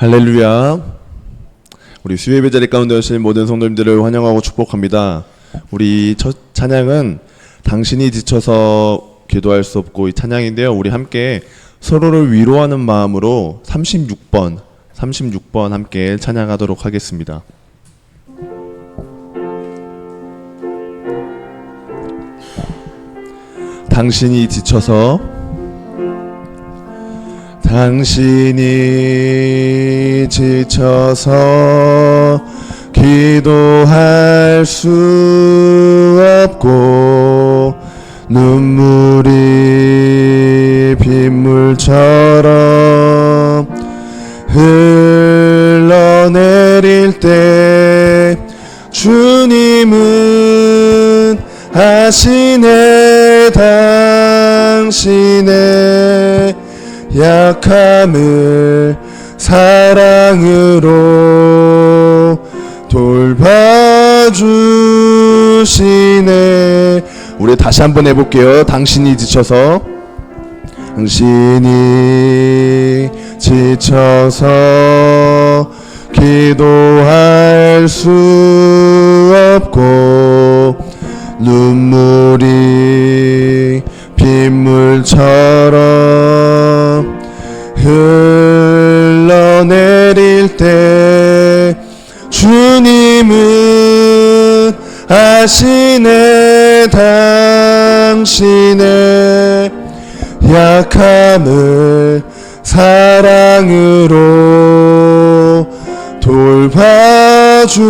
할렐루야. 우리 수요예배 자리 가운데 오신 모든 성도님들을 환영하고 축복합니다. 우리 첫 찬양은 당신이 지쳐서 기도할 수 없고 이 찬양인데요. 우리 함께 서로를 위로하는 마음으로 36번 함께 찬양하도록 하겠습니다. 당신이 지쳐서 기도할 수 없고 눈물이 빗물처럼 흘러내릴 때 주님은 아시네. 당신의 약함을 사랑으로 돌봐주시네. 우리 다시 한번 해볼게요. 당신이 지쳐서 기도할 수 없고 눈물이 빗물처럼 흘러내릴 때 주님은 아시네. 당신의 약함을 사랑으로 돌봐주시네.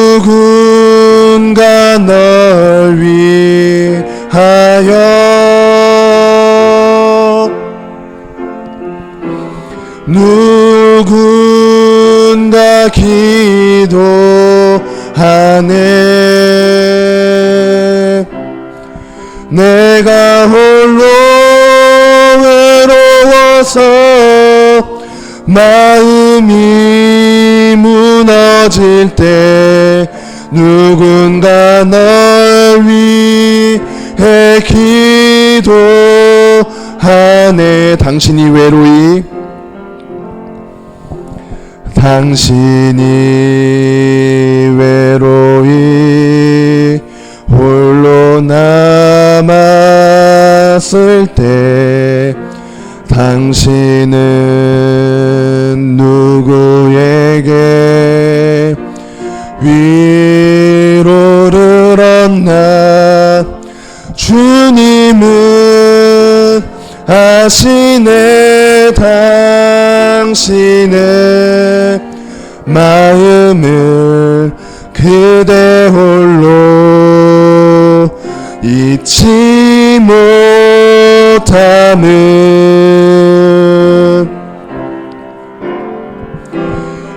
누군가 널 위하여 누군가 기도하네. 내가 홀로 외로워서 마음이 무너질 때 누군가 널 위해 기도하네. 당신이 외로이 홀로 남았을 때 당신은 누구에게 위로를 얻나. 주님은 아시네. 당신의 마음을 그대 홀로 잊지 못함을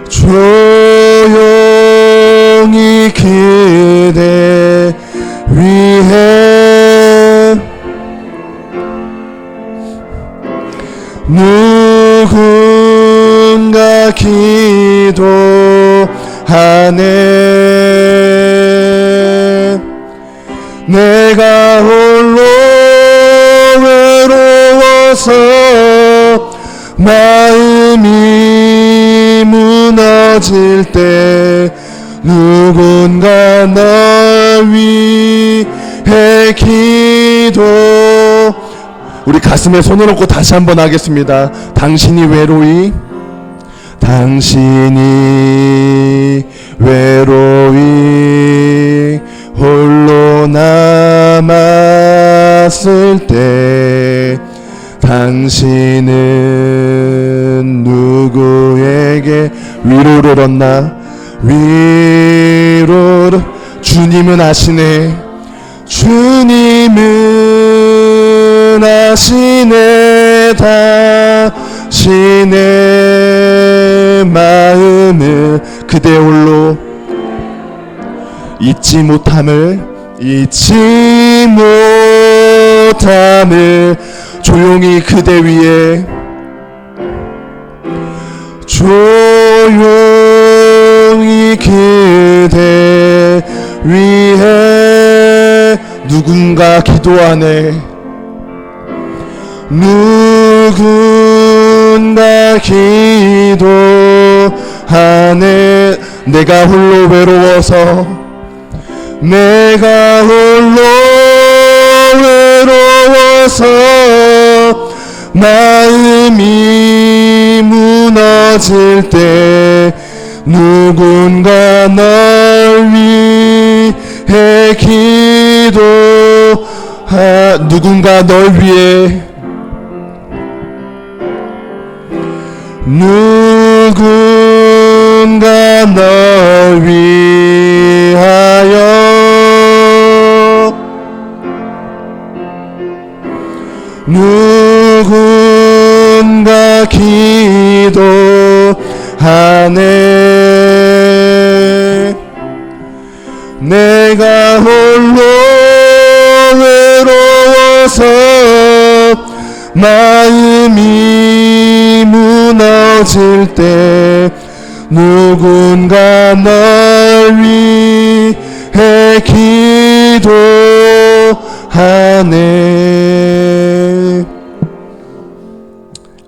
조용히 그대 위해 누군가 기도하네. 내가 홀로 외로워서 마음이 무너질 때 누군가 널 위해 기도. 우리 가슴에 손을 얹고 다시 한번 하겠습니다. 당신이 외로이 홀로 남았을 때 당신은 누구에게 위로를 얻나. 주님은 아시네. 주님은 아시네. 당신의 마음을 그대 홀로 잊지 못함을 조용히 그대 위에 조용히 그대 위해 누군가 기도하네. 누군가 기도하네. 내가 홀로 외로워서, 내가 홀로 외로워서 마음이 무너질 때 누군가 널 위해 누군가 널 위해 누군가 널 위하여 누군가 기도하네. 내가 홀로 외로워서 마음이 무너질 때 누군가 널 위해 기도하네.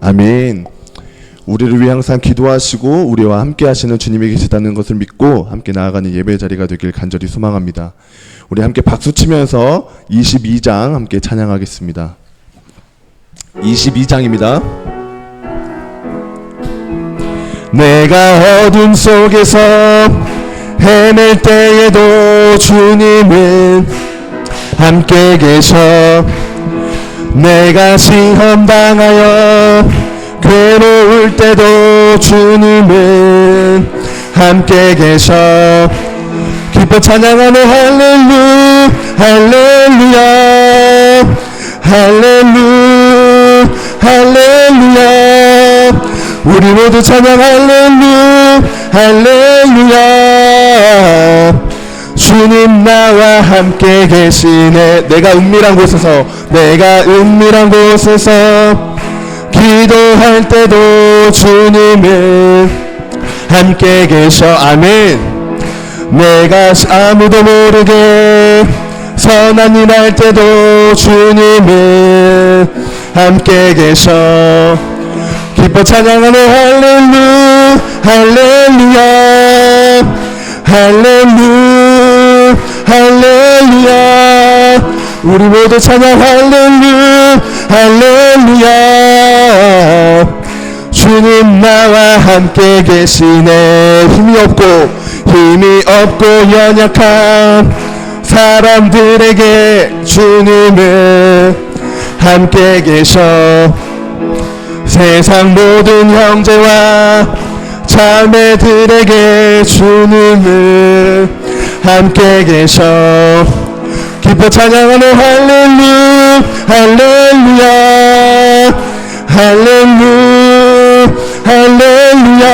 아멘. 우리를 위해 항상 기도하시고 우리와 함께 하시는 주님이 계시다는 것을 믿고 함께 나아가는 예배 자리가 되길 간절히 소망합니다. 우리 함께 박수 치면서 22장 함께 찬양하겠습니다. 22장입니다. 내가 어둠 속에서 헤맬 때에도 주님은 함께 계셔. 내가 시험당하여 괴로울 때도 주님은 함께 계셔. 기뻐 찬양하는 할렐루 할렐루야 할렐루 할렐루야. 우리 모두 찬양 할렐루 할렐루야. 주님 나와 함께 계시네. 내가 은밀한 곳에서 기도할 때도 주님은 함께 계셔. 아멘. 내가 아무도 모르게 선한 일 할 때도 주님은 함께 계셔. 기뻐 찬양하는 할렐루 할렐루야 할렐루 할렐루야. 우리 모두 찬양 할렐루 할렐루야. 주님 나와 함께 계시네. 힘이 없고 연약한 사람들에게 주님은 함께 계셔. 세상 모든 형제와 자매들에게 주님은 함께 계셔. 기뻐 찬양하는 할렐루 할렐루야 할렐루 할렐루야.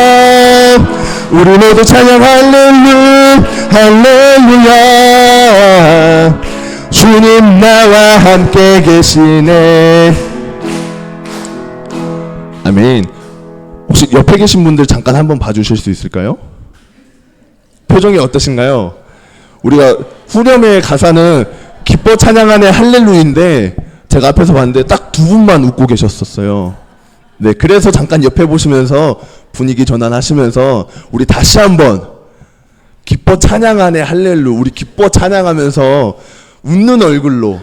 우리 모두 찬양 할렐루 할렐루야. 주님 나와 함께 계시네. 아멘. 혹시 옆에 계신 분들 잠깐 한번 봐주실 수 있을까요? 표정이 어떠신가요? 우리가 후렴의 가사는 기뻐 찬양하네 할렐루인데 제가 앞에서 봤는데 딱 두 분만 웃고 계셨었어요. 네, 그래서 잠깐 옆에 보시면서 분위기 전환하시면서 우리 다시 한번 기뻐 찬양하네 할렐루, 우리 기뻐 찬양하면서 웃는 얼굴로,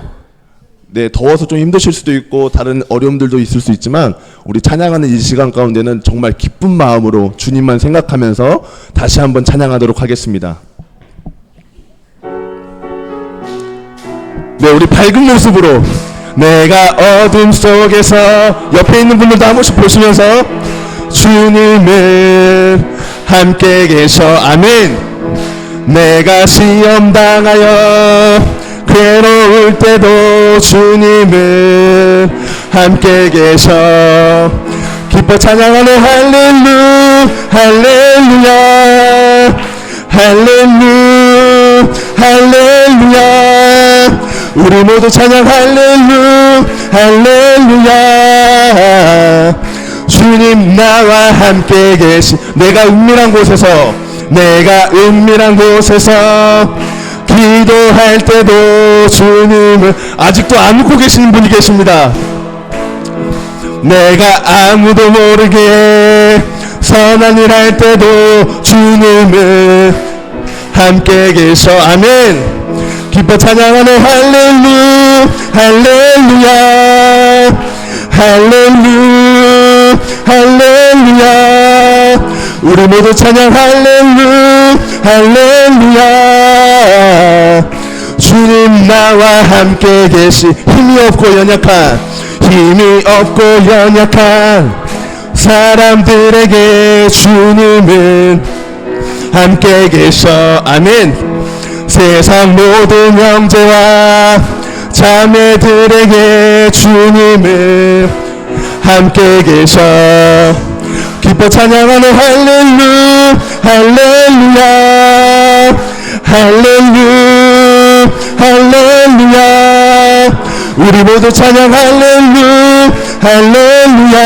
네, 더워서 좀 힘드실 수도 있고 다른 어려움들도 있을 수 있지만 우리 찬양하는 이 시간 가운데는 정말 기쁜 마음으로 주님만 생각하면서 다시 한번 찬양하도록 하겠습니다. 네, 우리 밝은 모습으로 내가 어둠 속에서, 옆에 있는 분들도 한 번씩 보시면서 주님은 함께 계셔. 아멘. 내가 시험 당하여 괴로울 때도 주님은 함께 계셔. 기뻐 찬양하는 할렐루 할렐루야 할렐루 할렐루야. 우리 모두 찬양 할렐루 할렐루야. 주님 나와 함께 계시. 내가 은밀한 곳에서 기도할 때도 주님을 아직도 안 웃고 계시는 분이 계십니다. 내가 아무도 모르게 선한 일 할 때도 주님을 함께 계셔. 아멘. 기뻐 찬양하네. 할렐루야 할렐루야 할렐루야 할렐루야. 우리 모두 찬양. 할렐루야 할렐루야. 주님 나와 함께 계시. 힘이 없고 연약한 사람들에게 주님은 함께 계셔. 아멘. 세상 모든 형제와 자매들에게 주님을 함께 계셔. 기뻐 찬양하는 할렐루야 할렐루야 할렐루야 할렐루야. 우리 모두 찬양. 할렐루야 할렐루야.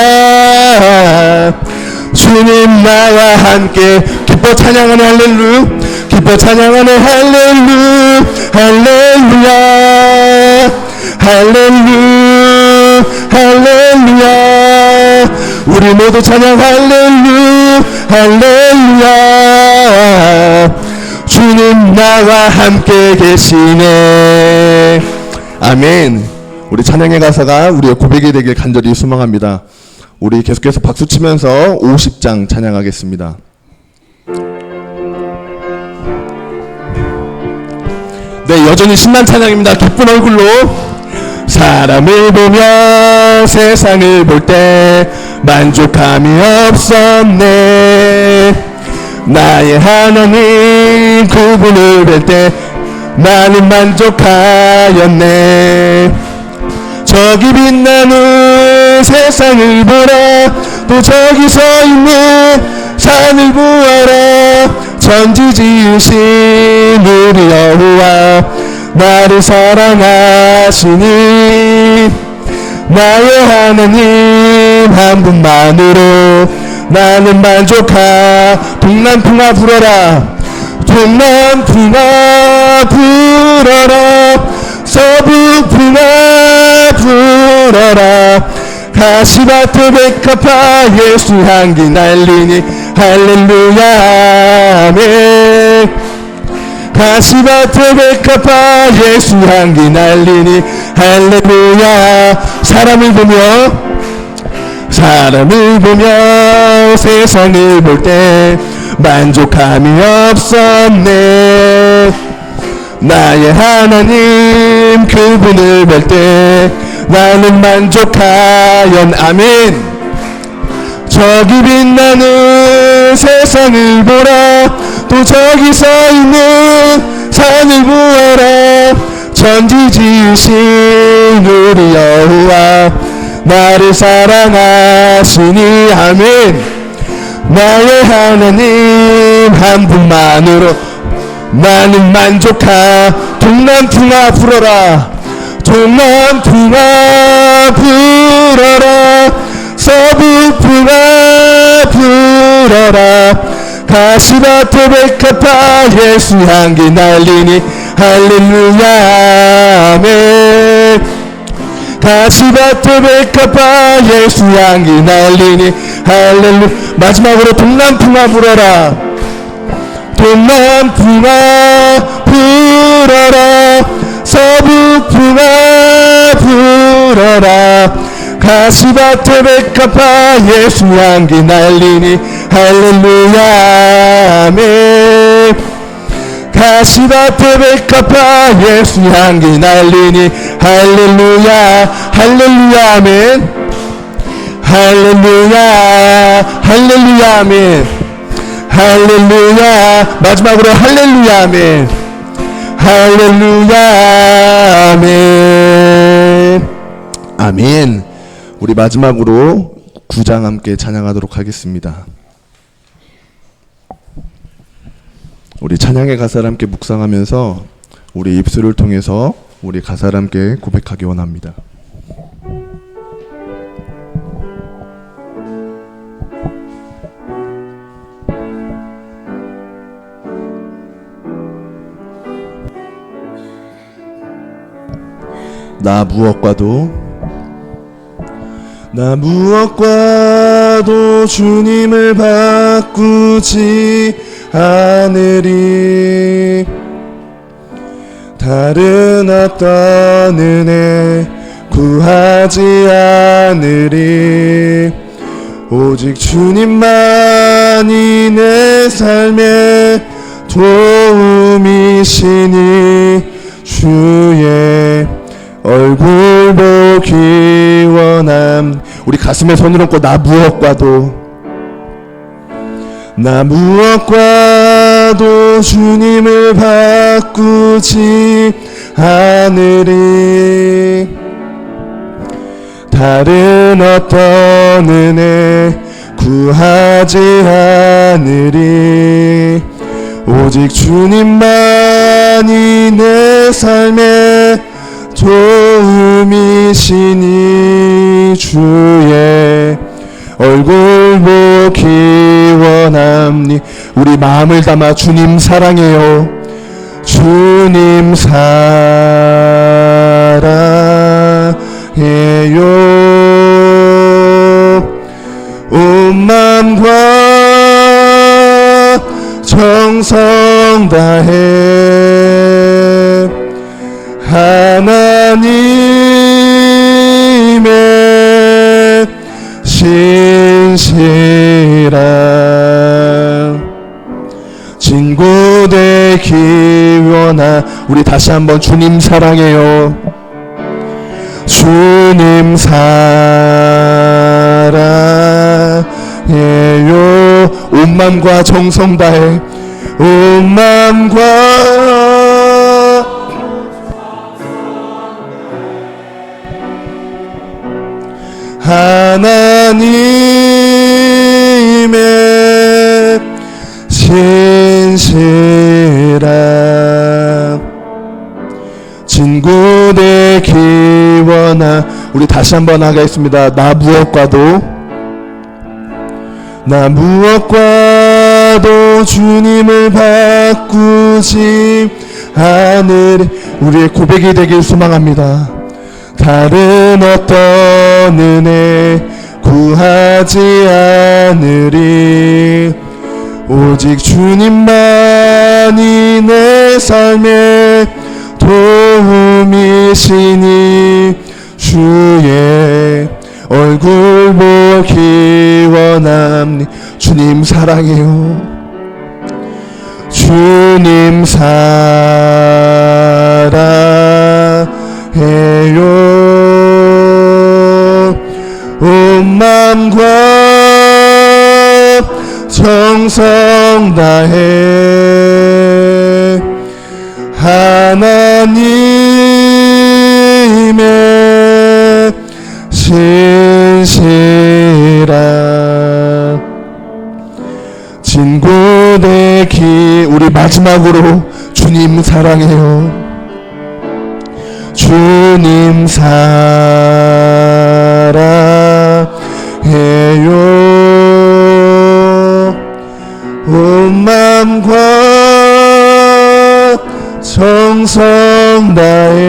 주님 나와 함께. 기뻐 찬양하는 할렐루야 기뻐 찬양하는 할렐루야 할렐루야 할렐루야 할렐루야. 우리 모두 찬양. 할렐루야 할렐루야. 주님 나와 함께 계시네. 아멘. 우리 찬양의 가사가 우리의 고백이 되길 간절히 소망합니다. 우리 계속해서 박수 치면서 50장 찬양하겠습니다. 네, 여전히 신난 찬양입니다. 기쁜 얼굴로. 사람을 보며 세상을 볼 때 만족함이 없었네. 나의 하나님 그분을 뵐 때 나는 만족하였네. 저기 빛나는 세상을 보라. 또 저기 서 있는 산을 보아라. 천지 지으신 우리 여호와 나를 사랑하시니 나의 하나님 한 분만으로 나는 만족하. 동남풍아 불어라. 동남풍아 불어라. 서북풍아 불어라. 가시밭에 백합화 예수 향기 날리니 할렐루야 아멘. 가시밭에 백합화 예수 향기 날리니 할렐루야. 사람을 보며 세상을 볼 때 만족함이 없었네. 나의 하나님 그분을 볼 때 나는 만족하연. 아멘. 저기 빛나는 세상을 보라. 또 저기 서 있는 산을 보아라. 천지 지으신 우리 여호와 나를 사랑하시니 아멘. 나의 하나님 한 분만으로 나는 만족하. 동남풍아 불어라. 동남풍아 불어라. 서북풍아 불어라. 가시밭에 백합화 예수 향기 날리니 할렐루야 아멘. 가시밭에 백합화 예수 향기 날리니 할렐루야. 마지막으로 동남풍아 불어라. 동남풍아 불어라. 서북풍아 불어라. 가시밭에 백합화 예수 향기 날리니 할렐루야 아멘. 가시밭에 백합화 예수 향기 날리니 할렐루야 할렐루야 아멘. 할렐루야 할렐루야 아멘. 할렐루야. 마지막으로 할렐루야 아멘. 할렐루야 아멘. 아멘. 우리 마지막으로 9장 함께 찬양하도록 하겠습니다. 우리 찬양의 가사를 함께 묵상하면서 우리 입술을 통해서 우리 가사를 함께 고백하기 원합니다. 나 무엇과도 주님을 바꾸지 않으리. 다른 어떤 은혜 구하지 않으리. 오직 주님만이 내 삶의 도움이시니 주의 얼굴 보기 원함. 우리 가슴에 손을 얹고 나 무엇과도 주님을 바꾸지 않으리. 다른 어떤 은혜 구하지 않으리. 오직 주님만이 내 삶의 도움이시니 주의 얼굴 보기 원함니. 우리 마음을 담아 주님 사랑해요. 주님 사랑해요. 온 마음과 정성 다해 하나님의 신실한 친구 되기 원하. 우리 다시 한번 주님 사랑해요. 주님 사랑해요. 온 마음과 정성 다해 온 마음과 하나님의 신실한 친구 되기 원하. 우리 다시 한번 하겠습니다. 나 무엇과도 주님을 바꾸지 않으리. 우리의 고백이 되길 소망합니다. 다른 어떤 은혜 구하지 않으리. 오직 주님만이 내 삶의 도움이시니 주의 얼굴 보기 원함니. 주님 사랑해요. 주님 사랑해요. 온 마음과 정성 다해 하나님의 신실한 친구 되기. 우리 마지막으로 주님 사랑해요. 주님 사랑해요. 온 마음과 정성 다해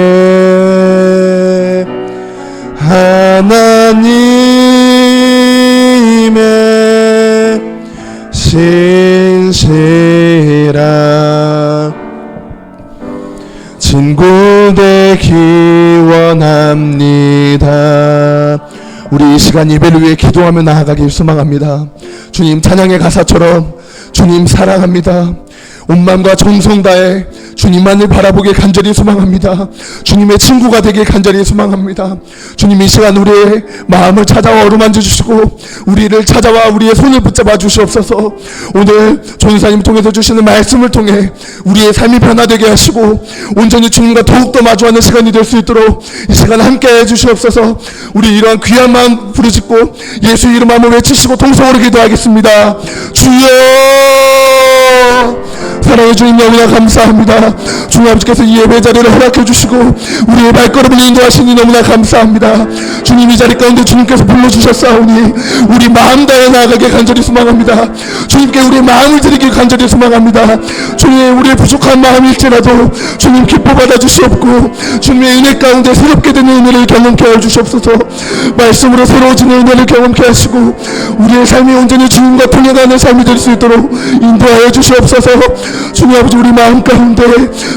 하나님의 신실한 친구 되기 원합니다. 우리 이 시간 예배를 위해 기도하며 나아가길 소망합니다. 주님 찬양의 가사처럼 주님 사랑합니다. 온 마음과 정성 다해 주님만을 바라보길 간절히 소망합니다. 주님의 친구가 되길 간절히 소망합니다. 주님 이 시간 우리의 마음을 찾아와 어루만져 주시고 우리를 찾아와 우리의 손을 붙잡아 주시옵소서. 오늘 전사님 통해서 주시는 말씀을 통해 우리의 삶이 변화되게 하시고 온전히 주님과 더욱더 마주하는 시간이 될 수 있도록 이 시간 함께 해주시옵소서. 우리 이러한 귀한 마음 부르짖고 예수 이름 한번 외치시고 통성으로 기도하겠습니다. 주여 사랑해 주님 너무나 감사합니다. 주님 아버지께서 이 예배 자리를 허락해 주시고 우리의 발걸음을 인도하시니 너무나 감사합니다. 주님 이 자리 가운데 주님께서 불러주셨사오니 우리 마음 다해 나아가게 간절히 소망합니다. 주님께 우리의 마음을 드리길 간절히 소망합니다. 주님 우리의 부족한 마음일지라도 주님 기뻐 받아주시옵고 주님의 은혜 가운데 새롭게 되는 은혜를 경험케 해주시옵소서. 말씀으로 새로워지는 은혜를 경험케 하시고 우리의 삶이 온전히 주님과 통해가는 삶이 될 수 있도록 인도하여 주시옵소서. 주님 아버지 우리 마음 가운데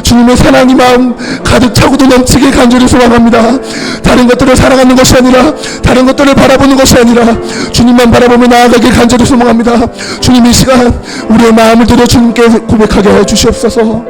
주님의 사랑이 마음 가득 차고도 넘치게 간절히 소망합니다. 다른 것들을 사랑하는 것이 아니라 다른 것들을 바라보는 것이 아니라 주님만 바라보며 나아가길 간절히 소망합니다. 주님 이 시간 우리의 마음을 들여 주님께 고백하게 해 주시옵소서.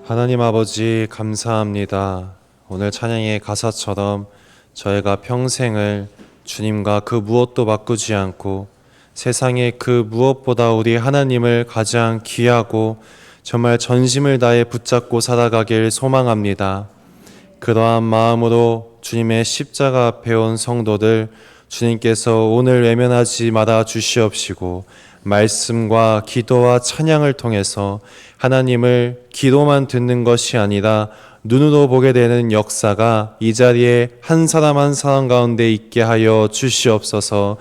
하나님 아버지 감사합니다. 오늘 찬양의 가사처럼 저희가 평생을 주님과 그 무엇도 바꾸지 않고 세상에 그 무엇보다 우리 하나님을 가장 귀하고 정말 전심을 다해 붙잡고 살아가길 소망합니다. 그러한 마음으로 주님의 십자가 앞에 온 성도들 주님께서 오늘 외면하지 말아 주시옵시고 말씀과 기도와 찬양을 통해서 하나님을 귀로만 듣는 것이 아니라 눈으로 보게 되는 역사가 이 자리에 한 사람 한 사람 가운데 있게 하여 주시옵소서.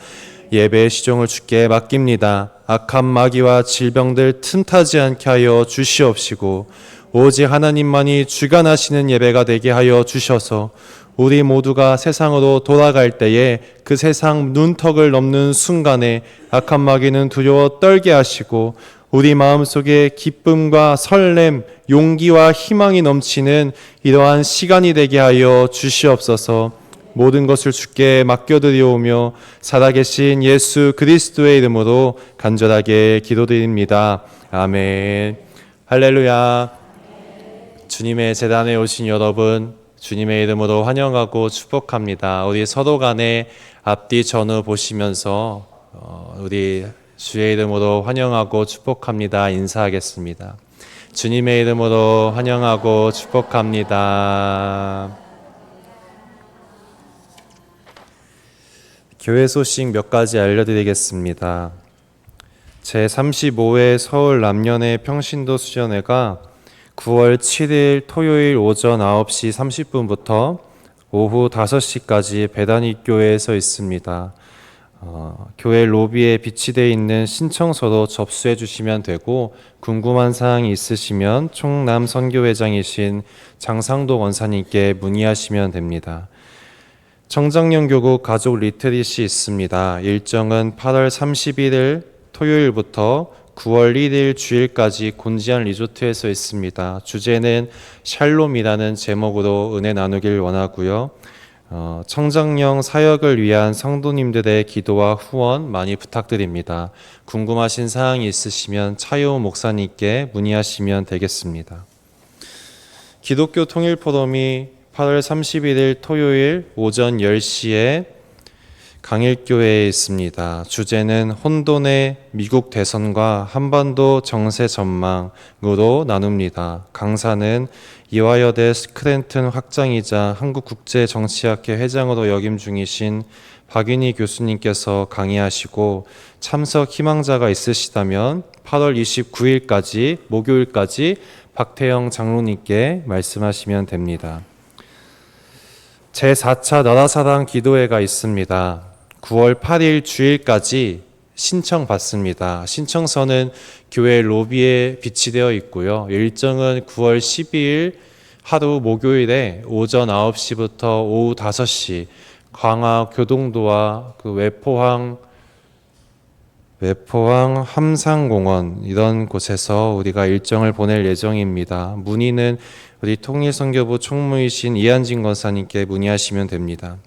예배의 시종을 주께 맡깁니다. 악한 마귀와 질병들 틈타지 않게 하여 주시옵시고 오직 하나님만이 주관하시는 예배가 되게 하여 주셔서 우리 모두가 세상으로 돌아갈 때에 그 세상 눈턱을 넘는 순간에 악한 마귀는 두려워 떨게 하시고 우리 마음속에 기쁨과 설렘, 용기와 희망이 넘치는 이러한 시간이 되게 하여 주시옵소서. 모든 것을 주께 맡겨드리오며 살아계신 예수 그리스도의 이름으로 간절하게 기도드립니다. 아멘. 할렐루야. 주님의 제단에 오신 여러분 주님의 이름으로 환영하고 축복합니다. 우리 서로 간에 앞뒤 전후 보시면서 우리 주의 이름으로 환영하고 축복합니다. 인사하겠습니다. 주님의 이름으로 환영하고 축복합니다. 교회 소식 몇 가지 알려드리겠습니다. 제35회 서울 남년의 평신도 수련회가 9월 7일 토요일 오전 9시 30분부터 오후 5시까지 배단위 교회에서 있습니다. 교회 로비에 비치되어 있는 신청서로 접수해 주시면 되고 궁금한 사항이 있으시면 총남 선교회장이신 장상도 원사님께 문의하시면 됩니다. 청정령 교구 가족 리트릿이 있습니다. 일정은 8월 31일 토요일부터 9월 1일 주일까지 곤지암 리조트에서 있습니다. 주제는 샬롬이라는 제목으로 은혜 나누길 원하고요. 청정령 사역을 위한 성도님들의 기도와 후원 많이 부탁드립니다. 궁금하신 사항이 있으시면 차효 목사님께 문의하시면 되겠습니다. 기독교 통일 포럼이 8월 31일 토요일 오전 10시에 강일교회에 있습니다. 주제는 혼돈의 미국 대선과 한반도 정세 전망으로 나눕니다. 강사는 이화여대 스크랜튼 학장이자 한국국제정치학회 회장으로 역임 중이신 박윤희 교수님께서 강의하시고 참석 희망자가 있으시다면 8월 29일까지 목요일까지 박태영 장로님께 말씀하시면 됩니다. 제4차 나라사랑 기도회가 있습니다. 9월 8일 주일까지 신청받습니다. 신청서는 교회 로비에 비치되어 있고요. 일정은 9월 12일 하루 목요일에 오전 9시부터 오후 5시 광화 교동도와 그 외포항 함상공원 이런 곳에서 우리가 일정을 보낼 예정입니다. 문의는 우리 통일선교부 총무이신 이한진 권사님께 문의하시면 됩니다.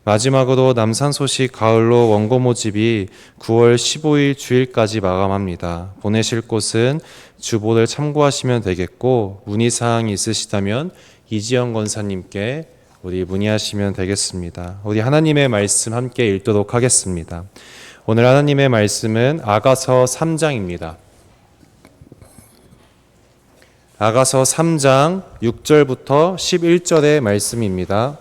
마지막으로 남산 소식 가을로 원고 모집이 9월 15일 주일까지 마감합니다. 보내실 곳은 주보를 참고하시면 되겠고 문의사항이 있으시다면 이지영 권사님께 우리 문의하시면 되겠습니다. 우리 하나님의 말씀 함께 읽도록 하겠습니다. 오늘 하나님의 말씀은 아가서 3장입니다. 아가서 3장 6절부터 11절의 말씀입니다.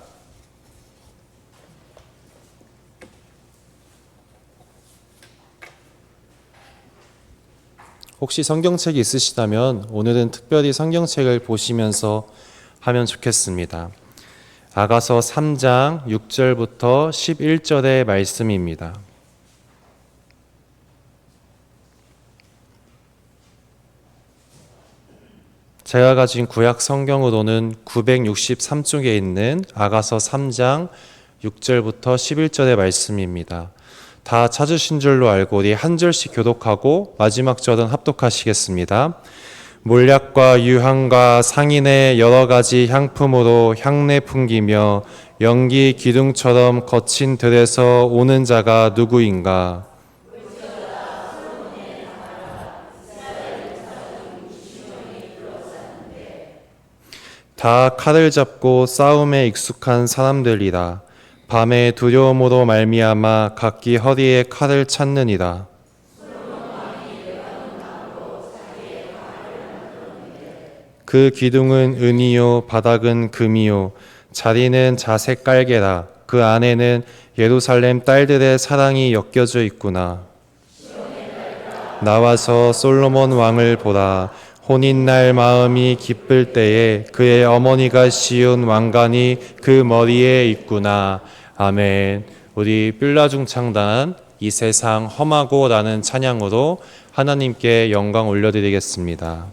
혹시 성경책이 있으시다면 오늘은 특별히 성경책을 보시면서 하면 좋겠습니다. 아가서 3장 6절부터 11절의 말씀입니다. 제가 가진 구약 성경으로는 963쪽에 있는 아가서 3장 6절부터 11절의 말씀입니다. 다 찾으신 줄로 알고 우리 한 절씩 교독하고 마지막 절은 합독하시겠습니다. 몰약과 유향과 상인의 여러 가지 향품으로 향내 풍기며 연기 기둥처럼 거친 들에서 오는 자가 누구인가? 다 칼을 잡고 싸움에 익숙한 사람들이라. 밤에 두려움으로 말미암아 각기 허리에 칼을 찾느니라. 그 기둥은 은이요 바닥은 금이요 자리는 자색 깔개라. 그 안에는 예루살렘 딸들의 사랑이 엮여져 있구나. 나와서 솔로몬 왕을 보라. 혼인날 마음이 기쁠 때에 그의 어머니가 씌운 왕관이 그 머리에 있구나. 아멘. 우리 뷸라중창단 이 세상 험하고 라는 찬양으로 하나님께 영광 올려드리겠습니다.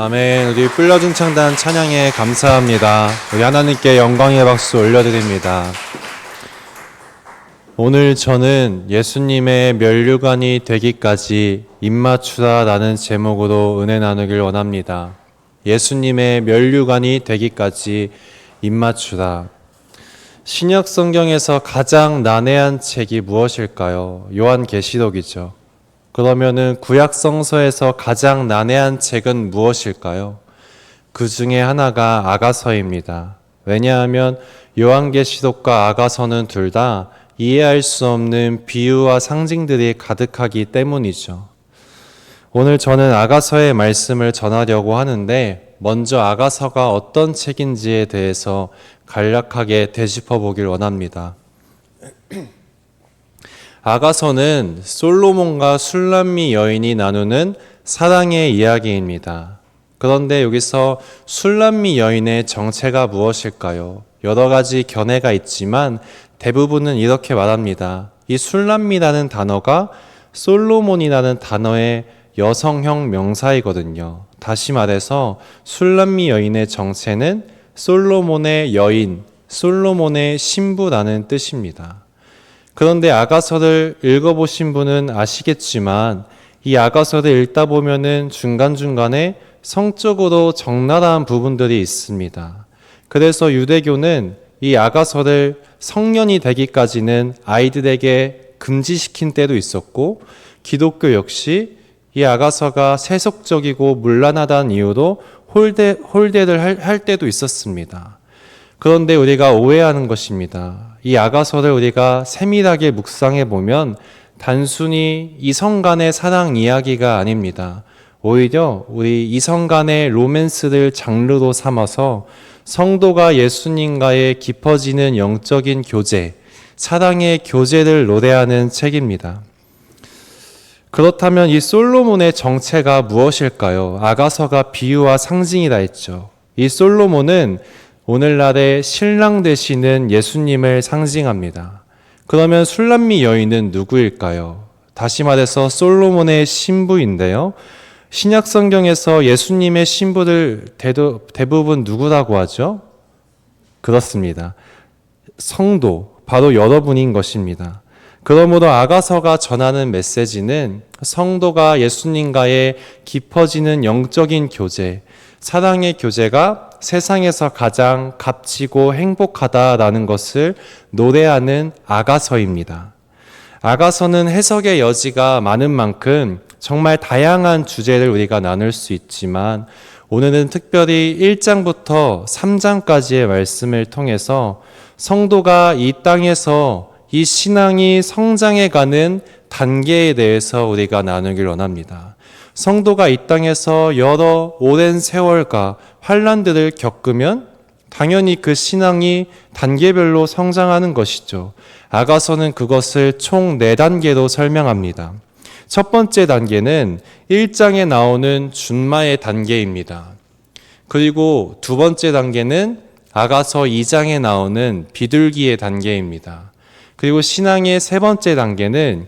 아멘. 우리 뿔려준 창단 찬양에 감사합니다. 우리 하나님께 영광의 박수 올려드립니다. 오늘 저는 예수님의 면류관이 되기까지 입맞추다라는 제목으로 은혜 나누길 원합니다. 예수님의 면류관이 되기까지 입맞추다. 신약 성경에서 가장 난해한 책이 무엇일까요? 요한계시록이죠. 그러면은 구약 성서에서 가장 난해한 책은 무엇일까요? 그 중에 하나가 아가서입니다. 왜냐하면 요한계시록과 아가서는 둘 다 이해할 수 없는 비유와 상징들이 가득하기 때문이죠. 오늘 저는 아가서의 말씀을 전하려고 하는데 먼저 아가서가 어떤 책인지에 대해서 간략하게 되짚어 보길 원합니다. 아가서는 솔로몬과 술람미 여인이 나누는 사랑의 이야기입니다. 그런데 여기서 술람미 여인의 정체가 무엇일까요? 여러 가지 견해가 있지만 대부분은 이렇게 말합니다. 이 술람미라는 단어가 솔로몬이라는 단어의 여성형 명사이거든요. 다시 말해서 술람미 여인의 정체는 솔로몬의 여인, 솔로몬의 신부라는 뜻입니다. 그런데 아가서를 읽어보신 분은 아시겠지만 이 아가서를 읽다 보면은 중간중간에 성적으로 적나라한 부분들이 있습니다. 그래서 유대교는 이 아가서를 성년이 되기까지는 아이들에게 금지시킨 때도 있었고 기독교 역시 이 아가서가 세속적이고 문란하다는 이유로 홀대를 할 때도 있었습니다. 그런데 우리가 오해하는 것입니다. 이 아가서를 우리가 세밀하게 묵상해 보면 단순히 이성 간의 사랑 이야기가 아닙니다. 오히려 우리 이성 간의 로맨스를 장르로 삼아서 성도가 예수님과의 깊어지는 영적인 교제, 사랑의 교제를 노래하는 책입니다. 그렇다면 이 솔로몬의 정체가 무엇일까요? 아가서가 비유와 상징이라 했죠. 이 솔로몬은 오늘날의 신랑 되시는 예수님을 상징합니다. 그러면 술람미 여인은 누구일까요? 다시 말해서 솔로몬의 신부인데요. 신약 성경에서 예수님의 신부를 대부분 누구라고 하죠? 그렇습니다. 성도, 바로 여러분인 것입니다. 그러므로 아가서가 전하는 메시지는 성도가 예수님과의 깊어지는 영적인 교제, 사랑의 교제가 세상에서 가장 값지고 행복하다라는 것을 노래하는 아가서입니다. 아가서는 해석의 여지가 많은 만큼 정말 다양한 주제를 우리가 나눌 수 있지만 오늘은 특별히 1장부터 3장까지의 말씀을 통해서 성도가 이 땅에서 이 신앙이 성장해가는 단계에 대해서 우리가 나누길 원합니다. 성도가 이 땅에서 여러 오랜 세월과 환난들을 겪으면 당연히 그 신앙이 단계별로 성장하는 것이죠. 아가서는 그것을 총 4단계로 설명합니다. 첫 번째 단계는 1장에 나오는 준마의 단계입니다. 그리고 두 번째 단계는 아가서 2장에 나오는 비둘기의 단계입니다. 그리고 신앙의 세 번째 단계는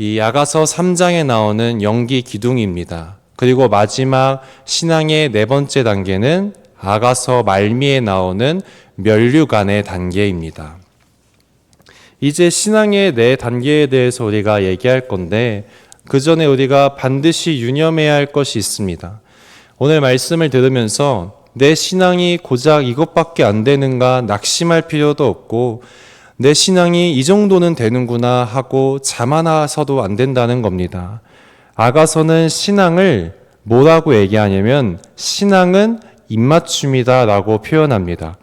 이 아가서 3장에 나오는 연기 기둥입니다. 그리고 마지막 신앙의 네 번째 단계는 아가서 말미에 나오는 면류관의 단계입니다. 이제 신앙의 네 단계에 대해서 우리가 얘기할 건데 그 전에 우리가 반드시 유념해야 할 것이 있습니다. 오늘 말씀을 들으면서 내 신앙이 고작 이것밖에 안 되는가 낙심할 필요도 없고 내 신앙이 이 정도는 되는구나 하고 자만해서도 안 된다는 겁니다. 아가서는 신앙을 뭐라고 얘기하냐면 신앙은 입맞춤이다 라고 표현합니다.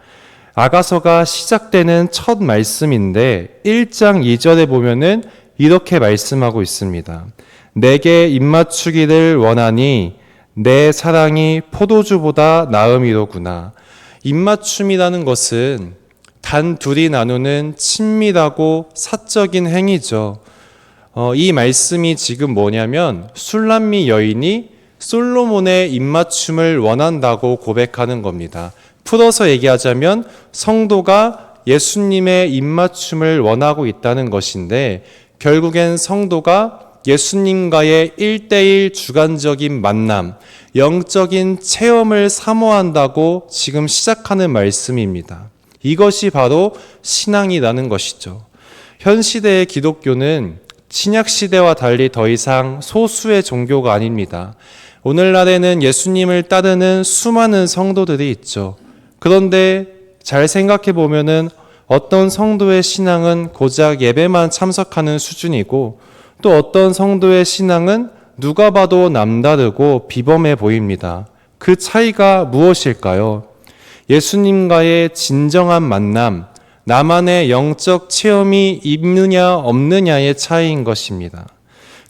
아가서가 시작되는 첫 말씀인데 1장 2절에 보면은 이렇게 말씀하고 있습니다. 내게 입맞추기를 원하니 내 사랑이 포도주보다 나음이로구나. 입맞춤이라는 것은 단 둘이 나누는 친밀하고 사적인 행위죠. 이 말씀이 지금 뭐냐면 술람미 여인이 솔로몬의 입맞춤을 원한다고 고백하는 겁니다. 풀어서 얘기하자면 성도가 예수님의 입맞춤을 원하고 있다는 것인데 결국엔 성도가 예수님과의 1대1 주관적인 만남, 영적인 체험을 사모한다고 지금 시작하는 말씀입니다. 이것이 바로 신앙이라는 것이죠. 현 시대의 기독교는 신약 시대와 달리 더 이상 소수의 종교가 아닙니다. 오늘날에는 예수님을 따르는 수많은 성도들이 있죠. 그런데 잘 생각해 보면은 어떤 성도의 신앙은 고작 예배만 참석하는 수준이고 또 어떤 성도의 신앙은 누가 봐도 남다르고 비범해 보입니다. 그 차이가 무엇일까요? 예수님과의 진정한 만남, 나만의 영적 체험이 있느냐 없느냐의 차이인 것입니다.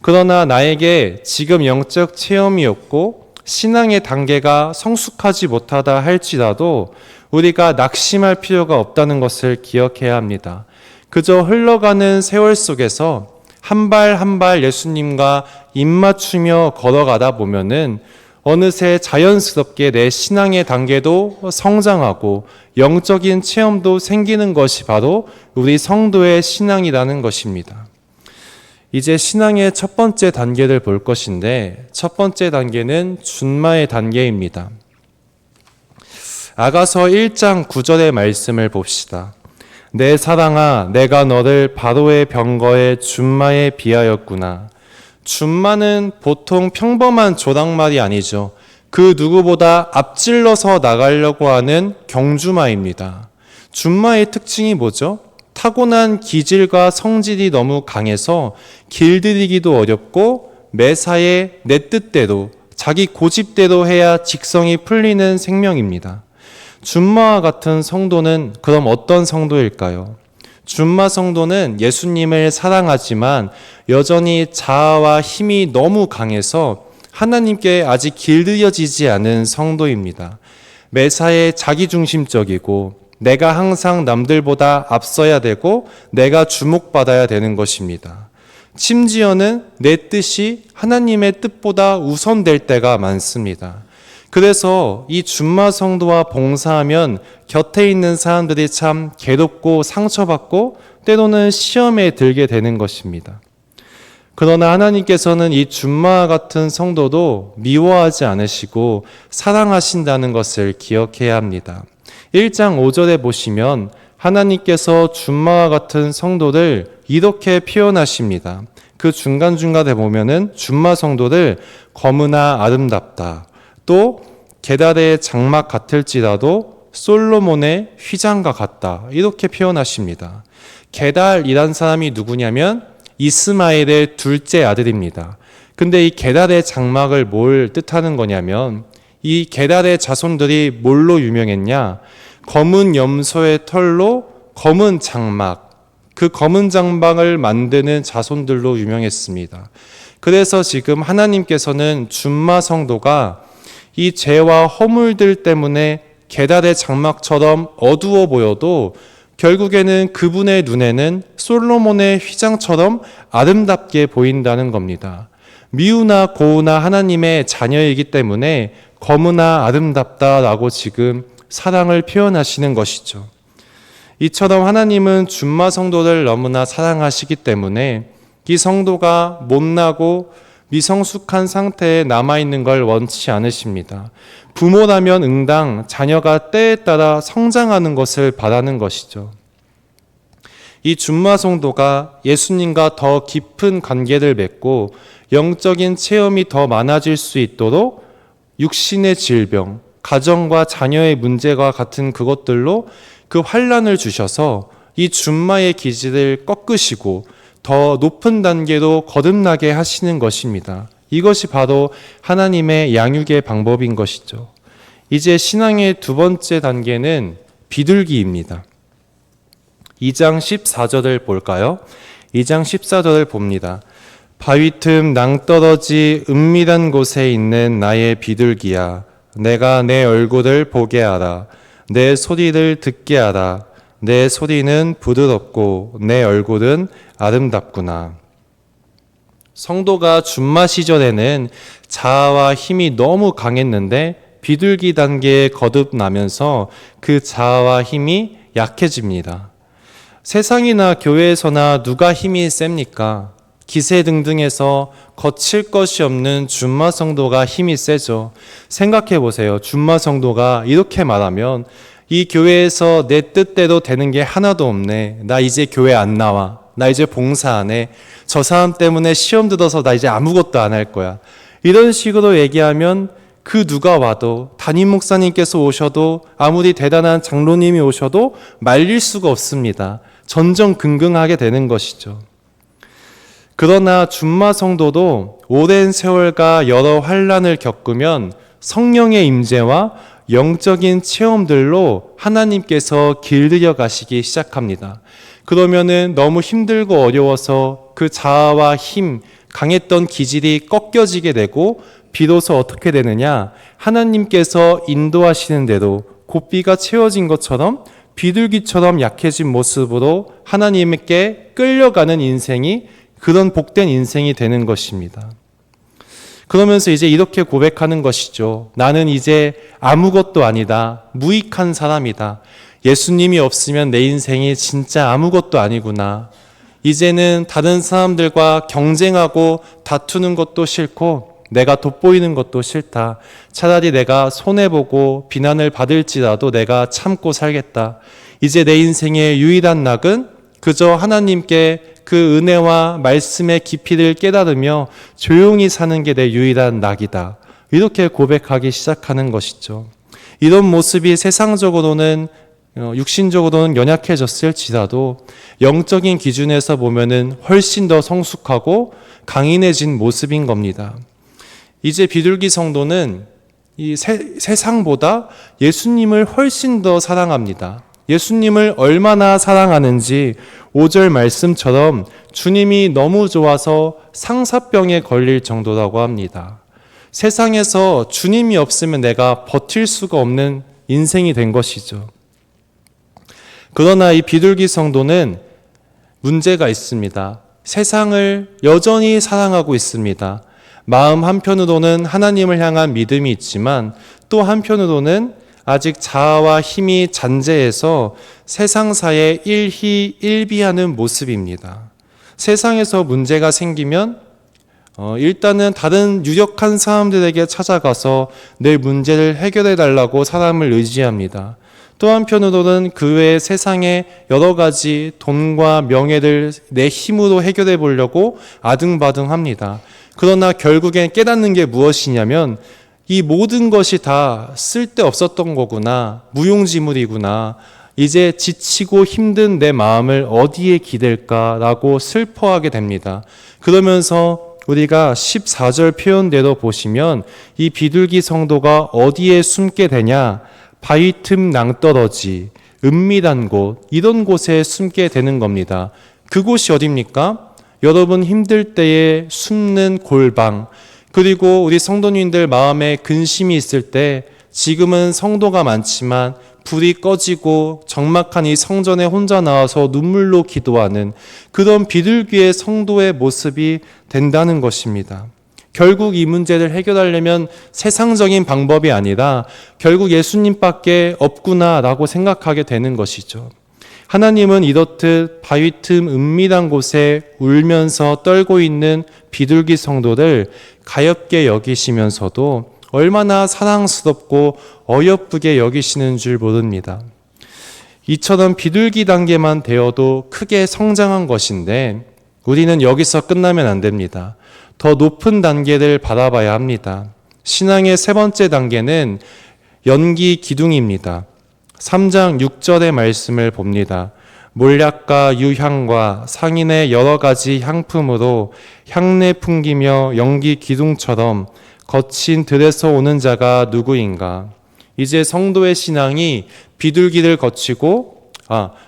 그러나 나에게 지금 영적 체험이 없고 신앙의 단계가 성숙하지 못하다 할지라도 우리가 낙심할 필요가 없다는 것을 기억해야 합니다. 그저 흘러가는 세월 속에서 한 발 한 발 예수님과 입맞추며 걸어가다 보면은 어느새 자연스럽게 내 신앙의 단계도 성장하고 영적인 체험도 생기는 것이 바로 우리 성도의 신앙이라는 것입니다. 이제 신앙의 첫 번째 단계를 볼 것인데 첫 번째 단계는 준마의 단계입니다. 아가서 1장 9절의 말씀을 봅시다. 내 사랑아, 내가 너를 바로의 병거의 준마에 비하였구나. 준마는 보통 평범한 조랑말이 아니죠. 그 누구보다 앞질러서 나가려고 하는 경주마입니다. 준마의 특징이 뭐죠? 타고난 기질과 성질이 너무 강해서 길들이기도 어렵고 매사에 내 뜻대로 자기 고집대로 해야 직성이 풀리는 생명입니다. 준마와 같은 성도는 그럼 어떤 성도일까요? 준마 성도는 예수님을 사랑하지만 여전히 자아와 힘이 너무 강해서 하나님께 아직 길들여지지 않은 성도입니다. 매사에 자기중심적이고 내가 항상 남들보다 앞서야 되고 내가 주목받아야 되는 것입니다. 심지어는 내 뜻이 하나님의 뜻보다 우선될 때가 많습니다. 그래서 이 준마 성도와 봉사하면 곁에 있는 사람들이 참 괴롭고 상처받고 때로는 시험에 들게 되는 것입니다. 그러나 하나님께서는 이 준마와 같은 성도도 미워하지 않으시고 사랑하신다는 것을 기억해야 합니다. 1장 5절에 보시면 하나님께서 준마와 같은 성도를 이렇게 표현하십니다. 그 중간중간에 보면은 준마 성도를 거무나 아름답다. 또 게달의 장막 같을지라도 솔로몬의 휘장과 같다. 이렇게 표현하십니다. 게달이란 사람이 누구냐면 이스마엘의 둘째 아들입니다. 근데 이 게달의 장막을 뭘 뜻하는 거냐면 이 게달의 자손들이 뭘로 유명했냐? 검은 염소의 털로 검은 장막, 그 검은 장막을 만드는 자손들로 유명했습니다. 그래서 지금 하나님께서는 준마 성도가 이 죄와 허물들 때문에 게달의 장막처럼 어두워 보여도 결국에는 그분의 눈에는 솔로몬의 휘장처럼 아름답게 보인다는 겁니다. 미우나 고우나 하나님의 자녀이기 때문에 거무나 아름답다라고 지금 사랑을 표현하시는 것이죠. 이처럼 하나님은 준마 성도를 너무나 사랑하시기 때문에 이 성도가 못나고 미성숙한 상태에 남아있는 걸 원치 않으십니다. 부모라면 응당 자녀가 때에 따라 성장하는 것을 바라는 것이죠. 이 준마 성도가 예수님과 더 깊은 관계를 맺고 영적인 체험이 더 많아질 수 있도록 육신의 질병, 가정과 자녀의 문제와 같은 그것들로 그 환난을 주셔서 이 준마의 기질을 꺾으시고 더 높은 단계로 거듭나게 하시는 것입니다. 이것이 바로 하나님의 양육의 방법인 것이죠. 이제 신앙의 두 번째 단계는 비둘기입니다. 2장 14절을 볼까요? 2장 14절을 봅니다. 바위 틈 낭떠러지 은밀한 곳에 있는 나의 비둘기야, 내가 내 얼굴을 보게 하라. 내 소리를 듣게 하라. 내 소리는 부드럽고 내 얼굴은 아름답구나. 성도가 준마 시절에는 자아와 힘이 너무 강했는데 비둘기 단계에 거듭나면서 그 자아와 힘이 약해집니다. 세상이나 교회에서나 누가 힘이 셉니까? 기세 등등해서 거칠 것이 없는 준마 성도가 힘이 세죠. 생각해 보세요. 준마 성도가 이렇게 말하면 이 교회에서 내 뜻대로 되는 게 하나도 없네. 나 이제 교회 안 나와. 나 이제 봉사 안 해. 저 사람 때문에 시험 들어서 나 이제 아무것도 안 할 거야. 이런 식으로 얘기하면 그 누가 와도, 담임 목사님께서 오셔도, 아무리 대단한 장로님이 오셔도 말릴 수가 없습니다. 전전긍긍하게 되는 것이죠. 그러나 준마 성도도 오랜 세월과 여러 환난을 겪으면 성령의 임재와 영적인 체험들로 하나님께서 길들여 가시기 시작합니다. 그러면은 너무 힘들고 어려워서 그 자아와 힘, 강했던 기질이 꺾여지게 되고 비로소 어떻게 되느냐? 하나님께서 인도하시는 대로 고삐가 채워진 것처럼 비둘기처럼 약해진 모습으로 하나님께 끌려가는 인생이, 그런 복된 인생이 되는 것입니다. 그러면서 이제 이렇게 고백하는 것이죠. 나는 이제 아무것도 아니다. 무익한 사람이다. 예수님이 없으면 내 인생이 진짜 아무것도 아니구나. 이제는 다른 사람들과 경쟁하고 다투는 것도 싫고 내가 돋보이는 것도 싫다. 차라리 내가 손해보고 비난을 받을지라도 내가 참고 살겠다. 이제 내 인생의 유일한 낙은 그저 하나님께 그 은혜와 말씀의 깊이를 깨달으며 조용히 사는 게 내 유일한 낙이다. 이렇게 고백하기 시작하는 것이죠. 이런 모습이 세상적으로는, 육신적으로는 연약해졌을지라도 영적인 기준에서 보면은 훨씬 더 성숙하고 강인해진 모습인 겁니다. 이제 비둘기 성도는 이 세상보다 예수님을 훨씬 더 사랑합니다. 예수님을 얼마나 사랑하는지 5절 말씀처럼 주님이 너무 좋아서 상사병에 걸릴 정도라고 합니다. 세상에서 주님이 없으면 내가 버틸 수가 없는 인생이 된 것이죠. 그러나 이 비둘기 성도는 문제가 있습니다. 세상을 여전히 사랑하고 있습니다. 마음 한편으로는 하나님을 향한 믿음이 있지만 또 한편으로는 아직 자아와 힘이 잔재해서 세상사에 일희일비하는 모습입니다. 세상에서 문제가 생기면 일단은 다른 유력한 사람들에게 찾아가서 내 문제를 해결해 달라고 사람을 의지합니다. 또 한편으로는 그 외의 세상의 여러 가지 돈과 명예를 내 힘으로 해결해 보려고 아등바등합니다. 그러나 결국엔 깨닫는 게 무엇이냐면 이 모든 것이 다 쓸데없었던 거구나, 무용지물이구나, 이제 지치고 힘든 내 마음을 어디에 기댈까라고 슬퍼하게 됩니다. 그러면서 우리가 14절 표현대로 보시면 이 비둘기 성도가 어디에 숨게 되냐? 바위 틈 낭떠러지, 은밀한 곳, 이런 곳에 숨게 되는 겁니다. 그곳이 어딥니까? 여러분 힘들 때에 숨는 골방, 그리고 우리 성도님들 마음에 근심이 있을 때 지금은 성도가 많지만 불이 꺼지고 적막한 이 성전에 혼자 나와서 눈물로 기도하는 그런 비둘기의 성도의 모습이 된다는 것입니다. 결국 이 문제를 해결하려면 세상적인 방법이 아니라 결국 예수님밖에 없구나라고 생각하게 되는 것이죠. 하나님은 이렇듯 바위 틈 은밀한 곳에 울면서 떨고 있는 비둘기 성도를 가엾게 여기시면서도 얼마나 사랑스럽고 어여쁘게 여기시는 줄 모릅니다. 이처럼 비둘기 단계만 되어도 크게 성장한 것인데 우리는 여기서 끝나면 안 됩니다. 더 높은 단계를 바라봐야 합니다. 신앙의 세 번째 단계는 연기 기둥입니다. 3장 6절의 말씀을 봅니다. 몰약과 유향과 상인의 여러 가지 향품으로 향내 풍기며 연기 기둥처럼 거친 들에서 오는 자가 누구인가? 이제 성도의 신앙이 비둘기를 거치고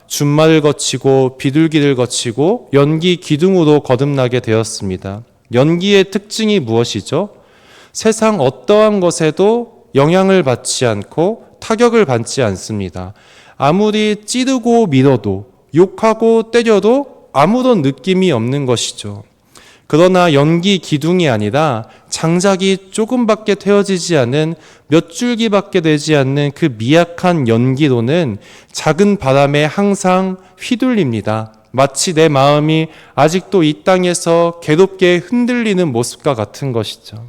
준마를 거치고 비둘기를 거치고 연기 기둥으로 거듭나게 되었습니다. 연기의 특징이 무엇이죠? 세상 어떠한 것에도 영향을 받지 않고 타격을 받지 않습니다. 아무리 찌르고 밀어도 욕하고 때려도 아무런 느낌이 없는 것이죠. 그러나 연기 기둥이 아니라 장작이 조금밖에 태워지지 않은 몇 줄기밖에 되지 않는 그 미약한 연기로는 작은 바람에 항상 휘둘립니다. 마치 내 마음이 아직도 이 땅에서 괴롭게 흔들리는 모습과 같은 것이죠.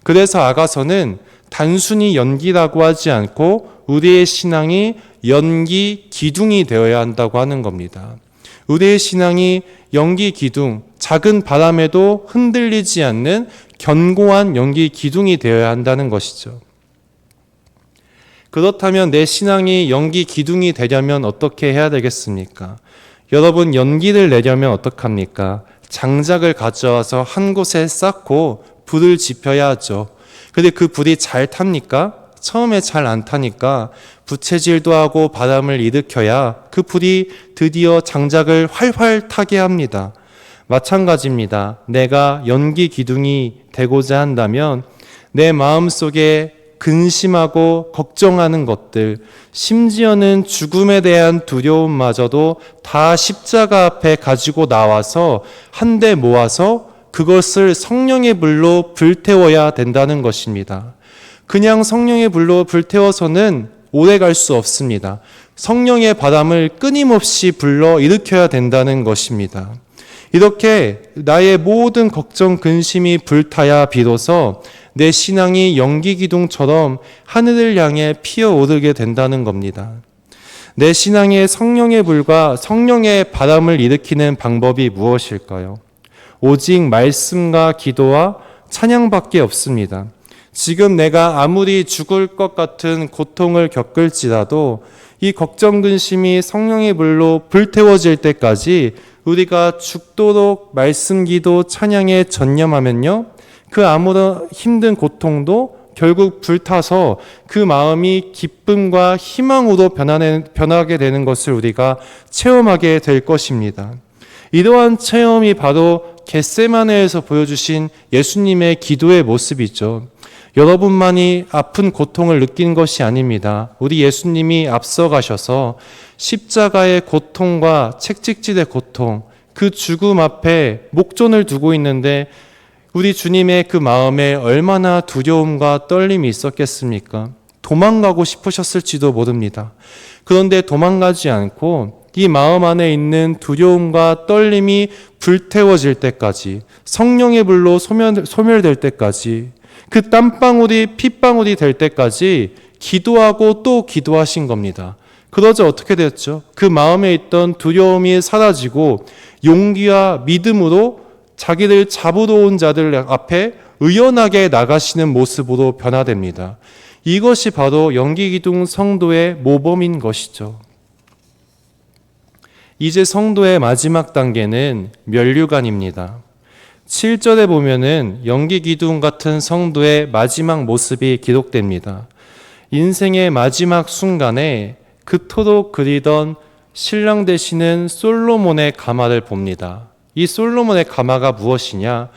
그래서 아가서는 단순히 연기라고 하지 않고 우리의 신앙이 연기 기둥이 되어야 한다고 하는 겁니다. 우리의 신앙이 연기 기둥, 작은 바람에도 흔들리지 않는 견고한 연기 기둥이 되어야 한다는 것이죠. 그렇다면 내 신앙이 연기 기둥이 되려면 어떻게 해야 되겠습니까? 여러분, 연기를 내려면 어떡합니까? 장작을 가져와서 한 곳에 쌓고 불을 지펴야 하죠. 근데 그 불이 잘 탑니까? 처음에 잘 안 타니까 부채질도 하고 바람을 일으켜야 그 불이 드디어 장작을 활활 타게 합니다. 마찬가지입니다. 내가 연기 기둥이 되고자 한다면 내 마음속에 근심하고 걱정하는 것들, 심지어는 죽음에 대한 두려움마저도 다 십자가 앞에 가지고 나와서 한데 모아서 그것을 성령의 불로 불태워야 된다는 것입니다. 그냥 성령의 불로 불태워서는 오래 갈 수 없습니다. 성령의 바람을 끊임없이 불러 일으켜야 된다는 것입니다. 이렇게 나의 모든 걱정, 근심이 불타야 비로소 내 신앙이 연기기둥처럼 하늘을 향해 피어오르게 된다는 겁니다. 내 신앙의 성령의 불과 성령의 바람을 일으키는 방법이 무엇일까요? 오직 말씀과 기도와 찬양밖에 없습니다. 지금 내가 아무리 죽을 것 같은 고통을 겪을지라도 이 걱정, 근심이 성령의 불로 불태워질 때까지 우리가 죽도록 말씀, 기도, 찬양에 전념하면요, 그 아무런 힘든 고통도 결국 불타서 그 마음이 기쁨과 희망으로 변하게 되는 것을 우리가 체험하게 될 것입니다. 이러한 체험이 바로 겟세마네에서 보여주신 예수님의 기도의 모습이죠. 여러분만이 아픈 고통을 느낀 것이 아닙니다. 우리 예수님이 앞서가셔서 십자가의 고통과 채찍질의 고통, 그 죽음 앞에 목전을 두고 있는데 우리 주님의 그 마음에 얼마나 두려움과 떨림이 있었겠습니까? 도망가고 싶으셨을지도 모릅니다. 그런데 도망가지 않고 이 마음 안에 있는 두려움과 떨림이 불태워질 때까지, 성령의 불로 소멸될 때까지, 그 땀방울이 핏방울이 될 때까지 기도하고 또 기도하신 겁니다. 그러자 어떻게 됐죠? 그 마음에 있던 두려움이 사라지고 용기와 믿음으로 자기를 잡으러 온 자들 앞에 의연하게 나가시는 모습으로 변화됩니다. 이것이 바로 연기기둥 성도의 모범인 것이죠. 이제 성도의 마지막 단계는 면류관입니다. 7절에 보면은 연기기둥 같은 성도의 마지막 모습이 기록됩니다. 인생의 마지막 순간에 그토록 그리던 신랑 되시는 솔로몬의 가마를 봅니다. 이 솔로몬의 가마가 무엇이냐?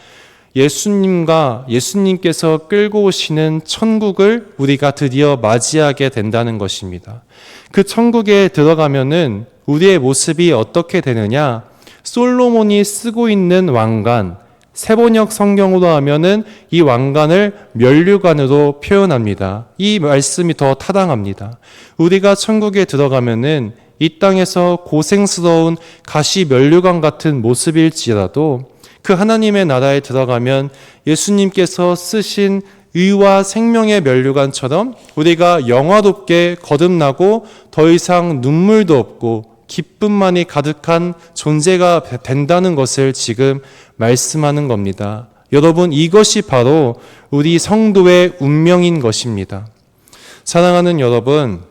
예수님과 예수님께서 끌고 오시는 천국을 우리가 드디어 맞이하게 된다는 것입니다. 그 천국에 들어가면은 우리의 모습이 어떻게 되느냐? 솔로몬이 쓰고 있는 왕관, 세번역 성경으로 하면은 이 왕관을 면류관으로 표현합니다. 이 말씀이 더 타당합니다. 우리가 천국에 들어가면은 이 땅에서 고생스러운 가시 면류관 같은 모습일지라도 그 하나님의 나라에 들어가면 예수님께서 쓰신 의와 생명의 면류관처럼 우리가 영화롭게 거듭나고 더 이상 눈물도 없고 기쁨만이 가득한 존재가 된다는 것을 지금 말씀하는 겁니다. 여러분, 이것이 바로 우리 성도의 운명인 것입니다. 사랑하는 여러분,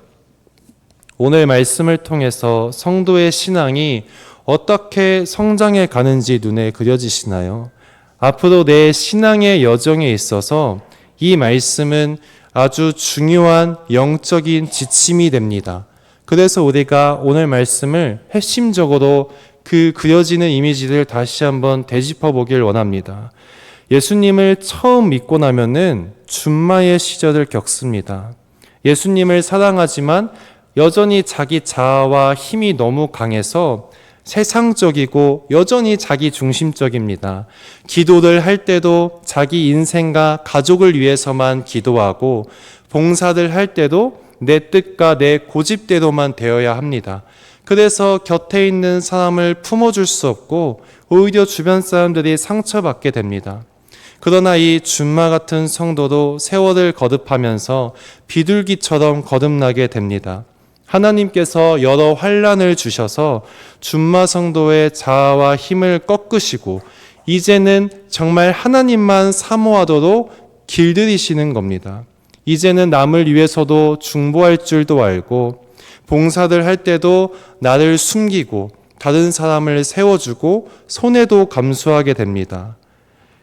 오늘 말씀을 통해서 성도의 신앙이 어떻게 성장해 가는지 눈에 그려지시나요? 앞으로 내 신앙의 여정에 있어서 이 말씀은 아주 중요한 영적인 지침이 됩니다. 그래서 우리가 오늘 말씀을 핵심적으로 그 그려지는 이미지를 다시 한번 되짚어 보길 원합니다. 예수님을 처음 믿고 나면은 준마의 시절을 겪습니다. 예수님을 사랑하지만 여전히 자기 자아와 힘이 너무 강해서 세상적이고 여전히 자기 중심적입니다. 기도를 할 때도 자기 인생과 가족을 위해서만 기도하고 봉사를 할 때도 내 뜻과 내 고집대로만 되어야 합니다. 그래서 곁에 있는 사람을 품어줄 수 없고 오히려 주변 사람들이 상처받게 됩니다. 그러나 이 준마 같은 성도도 세월을 거듭하면서 비둘기처럼 거듭나게 됩니다. 하나님께서 여러 환난을 주셔서 준마 성도의 자아와 힘을 꺾으시고 이제는 정말 하나님만 사모하도록 길들이시는 겁니다. 이제는 남을 위해서도 중보할 줄도 알고 봉사를 할 때도 나를 숨기고 다른 사람을 세워주고 손해도 감수하게 됩니다.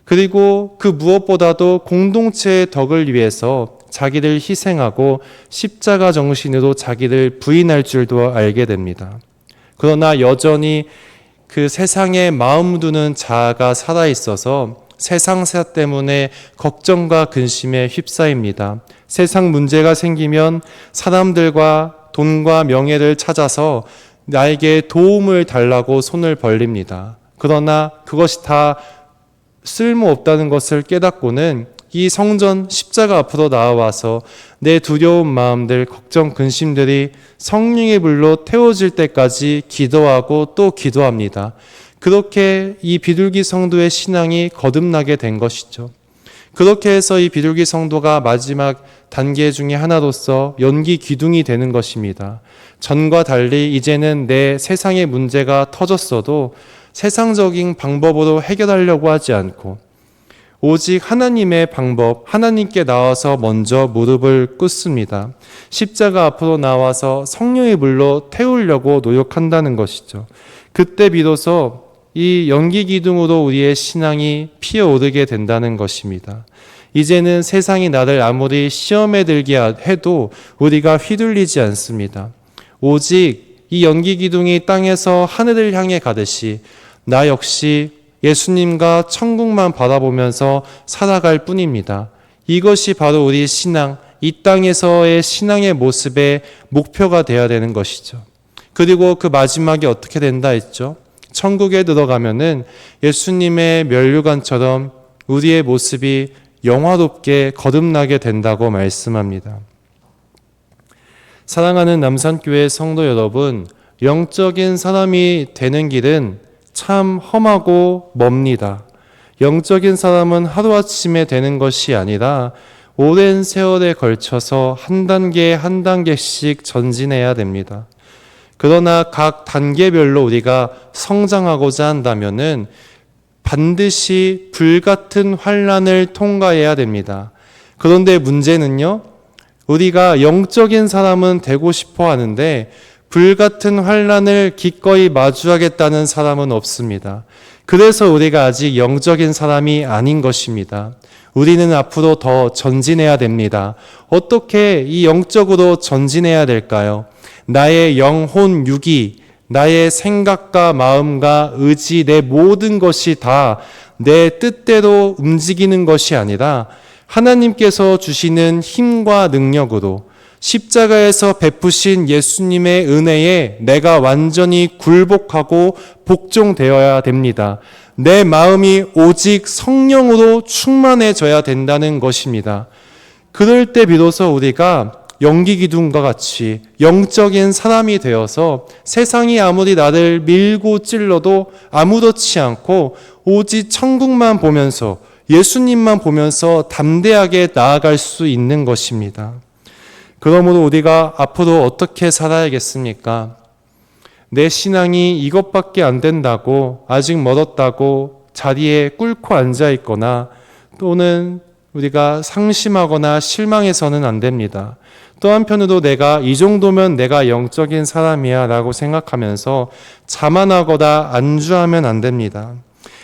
그리고 그 무엇보다도 공동체의 덕을 위해서 자기를 희생하고 십자가 정신으로 자기를 부인할 줄도 알게 됩니다. 그러나 여전히 그 세상에 마음 두는 자아가 살아있어서 세상사 때문에 걱정과 근심에 휩싸입니다. 세상 문제가 생기면 사람들과 돈과 명예를 찾아서 나에게 도움을 달라고 손을 벌립니다. 그러나 그것이 다 쓸모없다는 것을 깨닫고는 이 성전 십자가 앞으로 나와서 내 두려운 마음들, 걱정, 근심들이 성령의 불로 태워질 때까지 기도하고 또 기도합니다. 그렇게 이 비둘기 성도의 신앙이 거듭나게 된 것이죠. 그렇게 해서 이 비둘기 성도가 마지막 단계 중에 하나로서 연기 기둥이 되는 것입니다. 전과 달리 이제는 내 세상의 문제가 터졌어도 세상적인 방법으로 해결하려고 하지 않고 오직 하나님의 방법, 하나님께 나와서 먼저 무릎을 꿇습니다. 십자가 앞으로 나와서 성령의 불로 태우려고 노력한다는 것이죠. 그때 비로소 이 연기 기둥으로 우리의 신앙이 피어오르게 된다는 것입니다. 이제는 세상이 나를 아무리 시험에 들게 해도 우리가 휘둘리지 않습니다. 오직 이 연기 기둥이 땅에서 하늘을 향해 가듯이 나 역시 예수님과 천국만 바라보면서 살아갈 뿐입니다. 이것이 바로 우리 신앙, 이 땅에서의 신앙의 모습의 목표가 되어야 되는 것이죠. 그리고 그 마지막에 어떻게 된다 했죠? 천국에 들어가면은 예수님의 면류관처럼 우리의 모습이 영화롭게 거듭나게 된다고 말씀합니다. 사랑하는 남산교회 성도 여러분, 영적인 사람이 되는 길은 참 험하고 멉니다. 영적인 사람은 하루아침에 되는 것이 아니라 오랜 세월에 걸쳐서 한 단계 한 단계씩 전진해야 됩니다. 그러나 각 단계별로 우리가 성장하고자 한다면은 반드시 불같은 환난을 통과해야 됩니다. 그런데 문제는요, 우리가 영적인 사람은 되고 싶어 하는데 불같은 환난을 기꺼이 마주하겠다는 사람은 없습니다. 그래서 우리가 아직 영적인 사람이 아닌 것입니다. 우리는 앞으로 더 전진해야 됩니다. 어떻게 이 영적으로 전진해야 될까요? 나의 영혼 육이, 나의 생각과 마음과 의지, 내 모든 것이 다 내 뜻대로 움직이는 것이 아니라 하나님께서 주시는 힘과 능력으로 십자가에서 베푸신 예수님의 은혜에 내가 완전히 굴복하고 복종되어야 됩니다. 내 마음이 오직 성령으로 충만해져야 된다는 것입니다. 그럴 때 비로소 우리가 연기 기둥과 같이 영적인 사람이 되어서 세상이 아무리 나를 밀고 찔러도 아무렇지 않고 오직 천국만 보면서 예수님만 보면서 담대하게 나아갈 수 있는 것입니다. 그러므로 우리가 앞으로 어떻게 살아야겠습니까? 내 신앙이 이것밖에 안 된다고, 아직 멀었다고 자리에 꿇고 앉아 있거나 또는 우리가 상심하거나 실망해서는 안 됩니다. 또 한편으로 내가 이 정도면 내가 영적인 사람이야 라고 생각하면서 자만하거나 안주하면 안 됩니다.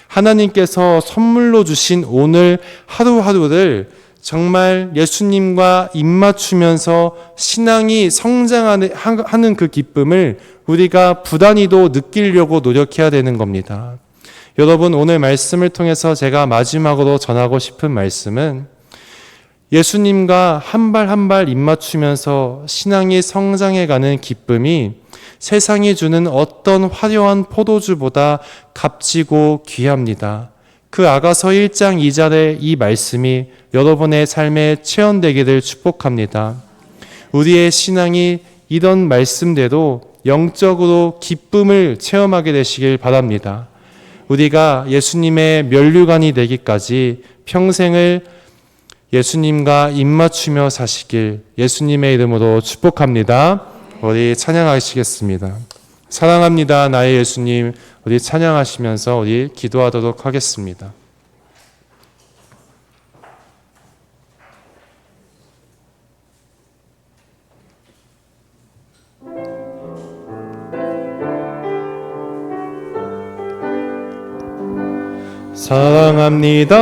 하나님께서 선물로 주신 오늘 하루하루를 정말 예수님과 입맞추면서 신앙이 성장하는 그 기쁨을 우리가 부단히도 느끼려고 노력해야 되는 겁니다. 여러분, 오늘 말씀을 통해서 제가 마지막으로 전하고 싶은 말씀은 예수님과 한 발 한 발 입맞추면서 신앙이 성장해가는 기쁨이 세상이 주는 어떤 화려한 포도주보다 값지고 귀합니다. 그 아가서 1장 2절의 이 말씀이 여러분의 삶에 체험되기를 축복합니다. 우리의 신앙이 이런 말씀대로 영적으로 기쁨을 체험하게 되시길 바랍니다. 우리가 예수님의 면류관이 되기까지 평생을 예수님과 입맞추며 사시길 예수님의 이름으로 축복합니다. 우리 찬양하시겠습니다. 사랑합니다 나의 예수님. 우리 찬양하시면서 우리 기도하도록 하겠습니다. 사랑합니다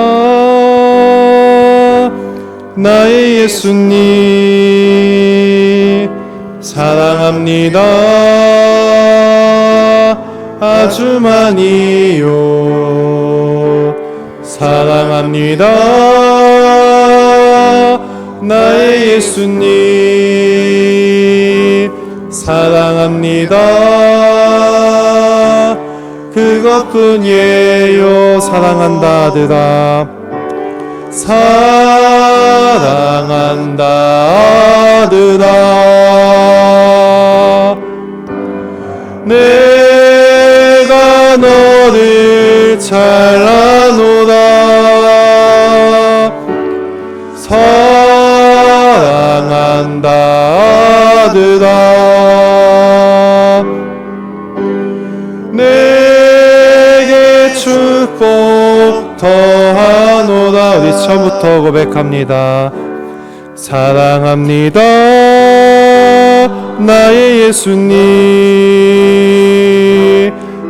나의 예수님. 사랑합니다 아주 많이요. 사랑합니다 나의 예수님. 사랑합니다 그것뿐이에요. 사랑한다 아들아. 사랑한다 아들아. 내가 너를 잘 아노라. 사랑한다 아들아. 내게 축복 더하노라. 우리 처음부터 고백합니다. 사랑합니다 나의 예수님.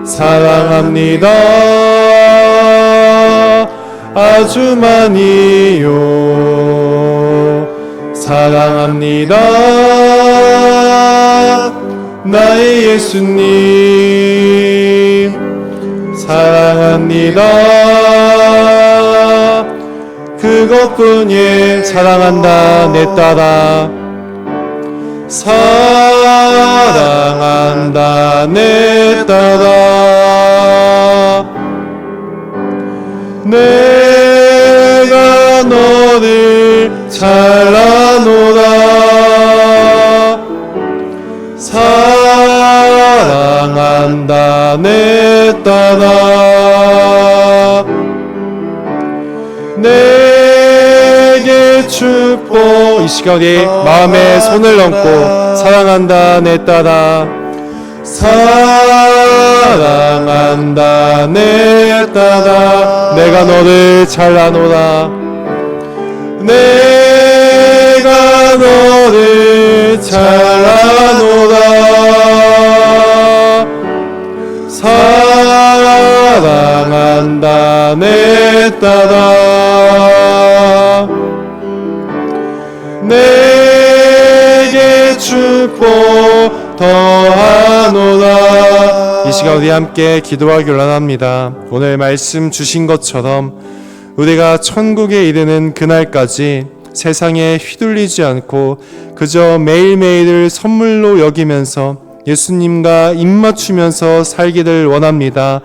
사랑합니다 아주 많이요. 사랑합니다 나의 예수님. 사랑합니다 그것뿐이에요. 사랑한다 내 딸아. 사랑한다 내 딸아. 내가 너를 잘 아노라. 사랑한다 내 딸아. 내게 축복. 이 시간 우리 마음에 손을 얹고 사랑한다 내 딸아. 사랑한다 내 딸아. 내가 너를 잘 아노라. 내가 너를 잘 아노라. 사랑한다 내 딸아. 내게 축복 더하노라. 이 시간 우리 함께 기도하기를 원합니다. 오늘 말씀 주신 것처럼 우리가 천국에 이르는 그날까지 세상에 휘둘리지 않고 그저 매일매일을 선물로 여기면서 예수님과 입맞추면서 살기를 원합니다.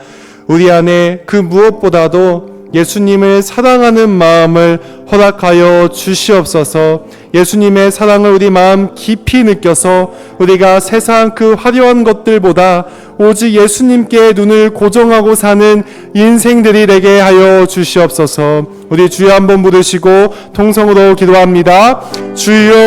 우리 안에 그 무엇보다도 예수님을 사랑하는 마음을 허락하여 주시옵소서. 예수님의 사랑을 우리 마음 깊이 느껴서 우리가 세상 그 화려한 것들보다 오직 예수님께 눈을 고정하고 사는 인생들이 되게 하여 주시옵소서. 우리 주여 한번 부르시고 통성으로 기도합니다. 주여.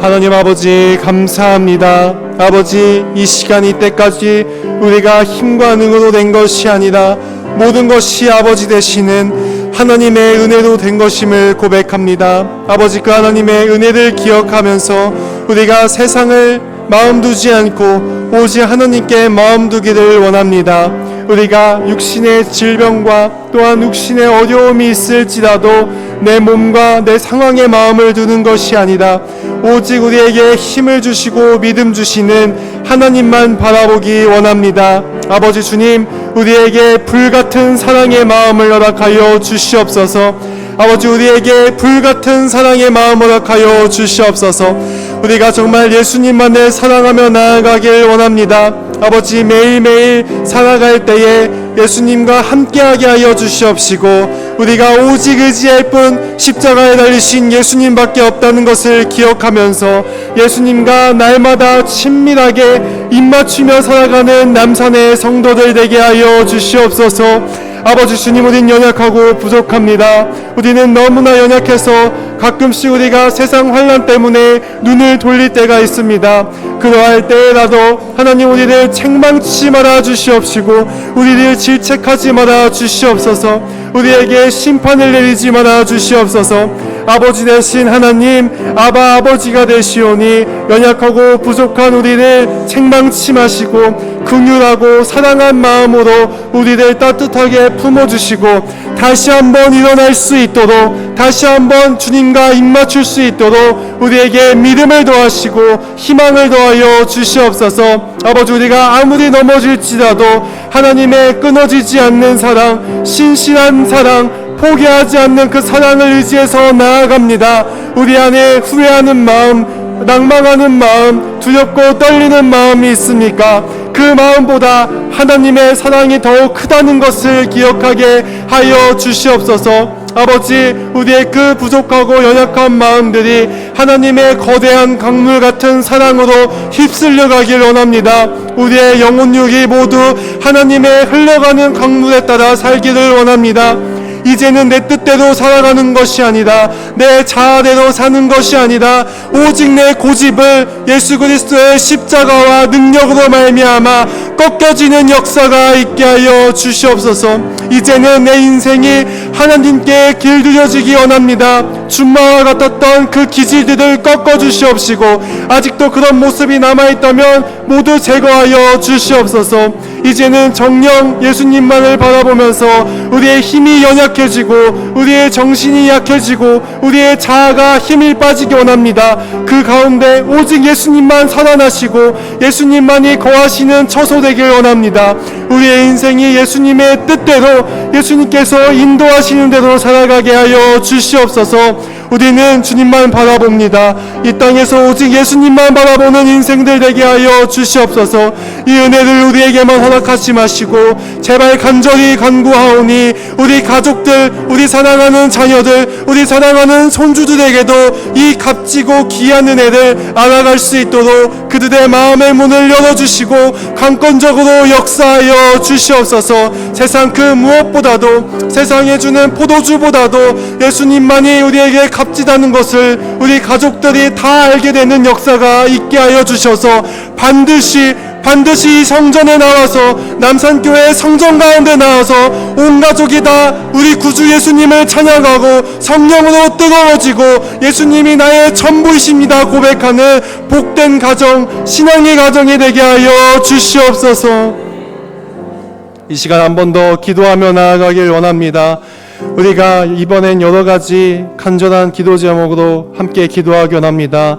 하나님 아버지 감사합니다. 아버지 이 시간 이때까지 우리가 힘과 능으로 된 것이 아니라 모든 것이 아버지 되시는 하나님의 은혜로 된 것임을 고백합니다. 아버지 그 하나님의 은혜를 기억하면서 우리가 세상을 마음 두지 않고 오직 하나님께 마음 두기를 원합니다. 우리가 육신의 질병과 또한 육신의 어려움이 있을지라도 내 몸과 내 상황에 마음을 두는 것이 아니라 오직 우리에게 힘을 주시고 믿음 주시는 하나님만 바라보기 원합니다. 아버지 주님, 우리에게 불같은 사랑의 마음을 허락하여 주시옵소서. 아버지 우리에게 불같은 사랑의 마음을 허락하여 주시옵소서. 우리가 정말 예수님만을 사랑하며 나아가길 원합니다. 아버지 매일매일 살아갈 때에 예수님과 함께하게 하여 주시옵시고 우리가 오직 의지할 뿐 십자가에 달리신 예수님밖에 없다는 것을 기억하면서 예수님과 날마다 친밀하게 입맞추며 살아가는 남산의 성도들 되게 하여 주시옵소서. 아버지 주님, 우린 연약하고 부족합니다. 우리는 너무나 연약해서 가끔씩 우리가 세상 환난 때문에 눈을 돌릴 때가 있습니다. 그러할 때라도 하나님 우리를 책망치 말아 주시옵시고 우리를 질책하지 말아 주시옵소서. 우리에게 심판을 내리지 말아 주시옵소서. 아버지 되신 하나님, 아버지가 되시오니 연약하고 부족한 우리를 책망치 마시고 긍휼하고 사랑한 마음으로 우리를 따뜻하게 품어주시고 다시 한번 일어날 수 있도록, 다시 한번 주님과 입맞출 수 있도록 우리에게 믿음을 더하시고 희망을 더하여 주시옵소서. 아버지, 우리가 아무리 넘어질지라도 하나님의 끊어지지 않는 사랑, 신실한 사랑, 포기하지 않는 그 사랑을 의지해서 나아갑니다. 우리 안에 후회하는 마음, 낭망하는 마음, 두렵고 떨리는 마음이 있습니까? 그 마음보다 하나님의 사랑이 더욱 크다는 것을 기억하게 하여 주시옵소서. 아버지, 우리의 그 부족하고 연약한 마음들이 하나님의 거대한 강물 같은 사랑으로 휩쓸려 가길 원합니다. 우리의 영혼육이 모두 하나님의 흘러가는 강물에 따라 살기를 원합니다. 이제는 내 뜻대로 살아가는 것이 아니라 내 자아대로 사는 것이 아니라 오직 내 고집을 예수 그리스도의 십자가와 능력으로 말미암아 꺾여지는 역사가 있게 하여 주시옵소서. 이제는 내 인생이 하나님께 길들여지기 원합니다. 준마와 같았던 그 기질들을 꺾어 주시옵시고 아직도 그런 모습이 남아있다면 모두 제거하여 주시옵소서. 이제는 정녕 예수님만을 바라보면서 우리의 힘이 연약해지고 우리의 정신이 약해지고 우리의 자아가 힘이 빠지기 원합니다. 그 가운데 오직 예수님만 살아나시고 예수님만이 거하시는 처소 되길 원합니다. 우리의 인생이 예수님의 뜻대로, 예수님께서 인도하시는 대로 살아가게 하여 주시옵소서. 우리는 주님만 바라봅니다. 이 땅에서 오직 예수님만 바라보는 인생들 되게 하여 주시옵소서. 이 은혜를 우리에게만 허락하지 마시고 제발 간절히 간구하오니 우리 가족들, 우리 사랑하는 자녀들, 우리 사랑하는 손주들에게도 이 값지고 귀한 은혜를 알아갈 수 있도록 그들의 마음의 문을 열어주시고 강권적으로 역사하여 주시옵소서. 세상 그 무엇보다도, 세상에 주는 포도주보다도 예수님만이 우리에게 값지다는 것을 우리 가족들이 다 알게 되는 역사가 있게 하여 주셔서 반드시 이 성전에 나와서, 남산교회 성전 가운데 나와서 온 가족이 다 우리 구주 예수님을 찬양하고 성령으로 뜨거워지고 예수님이 나의 전부이십니다 고백하는 복된 가정, 신앙의 가정이 되게 하여 주시옵소서. 이 시간 한 번 더 기도하며 나아가길 원합니다. 우리가 이번엔 여러 가지 간절한 기도 제목으로 함께 기도하기 원합니다.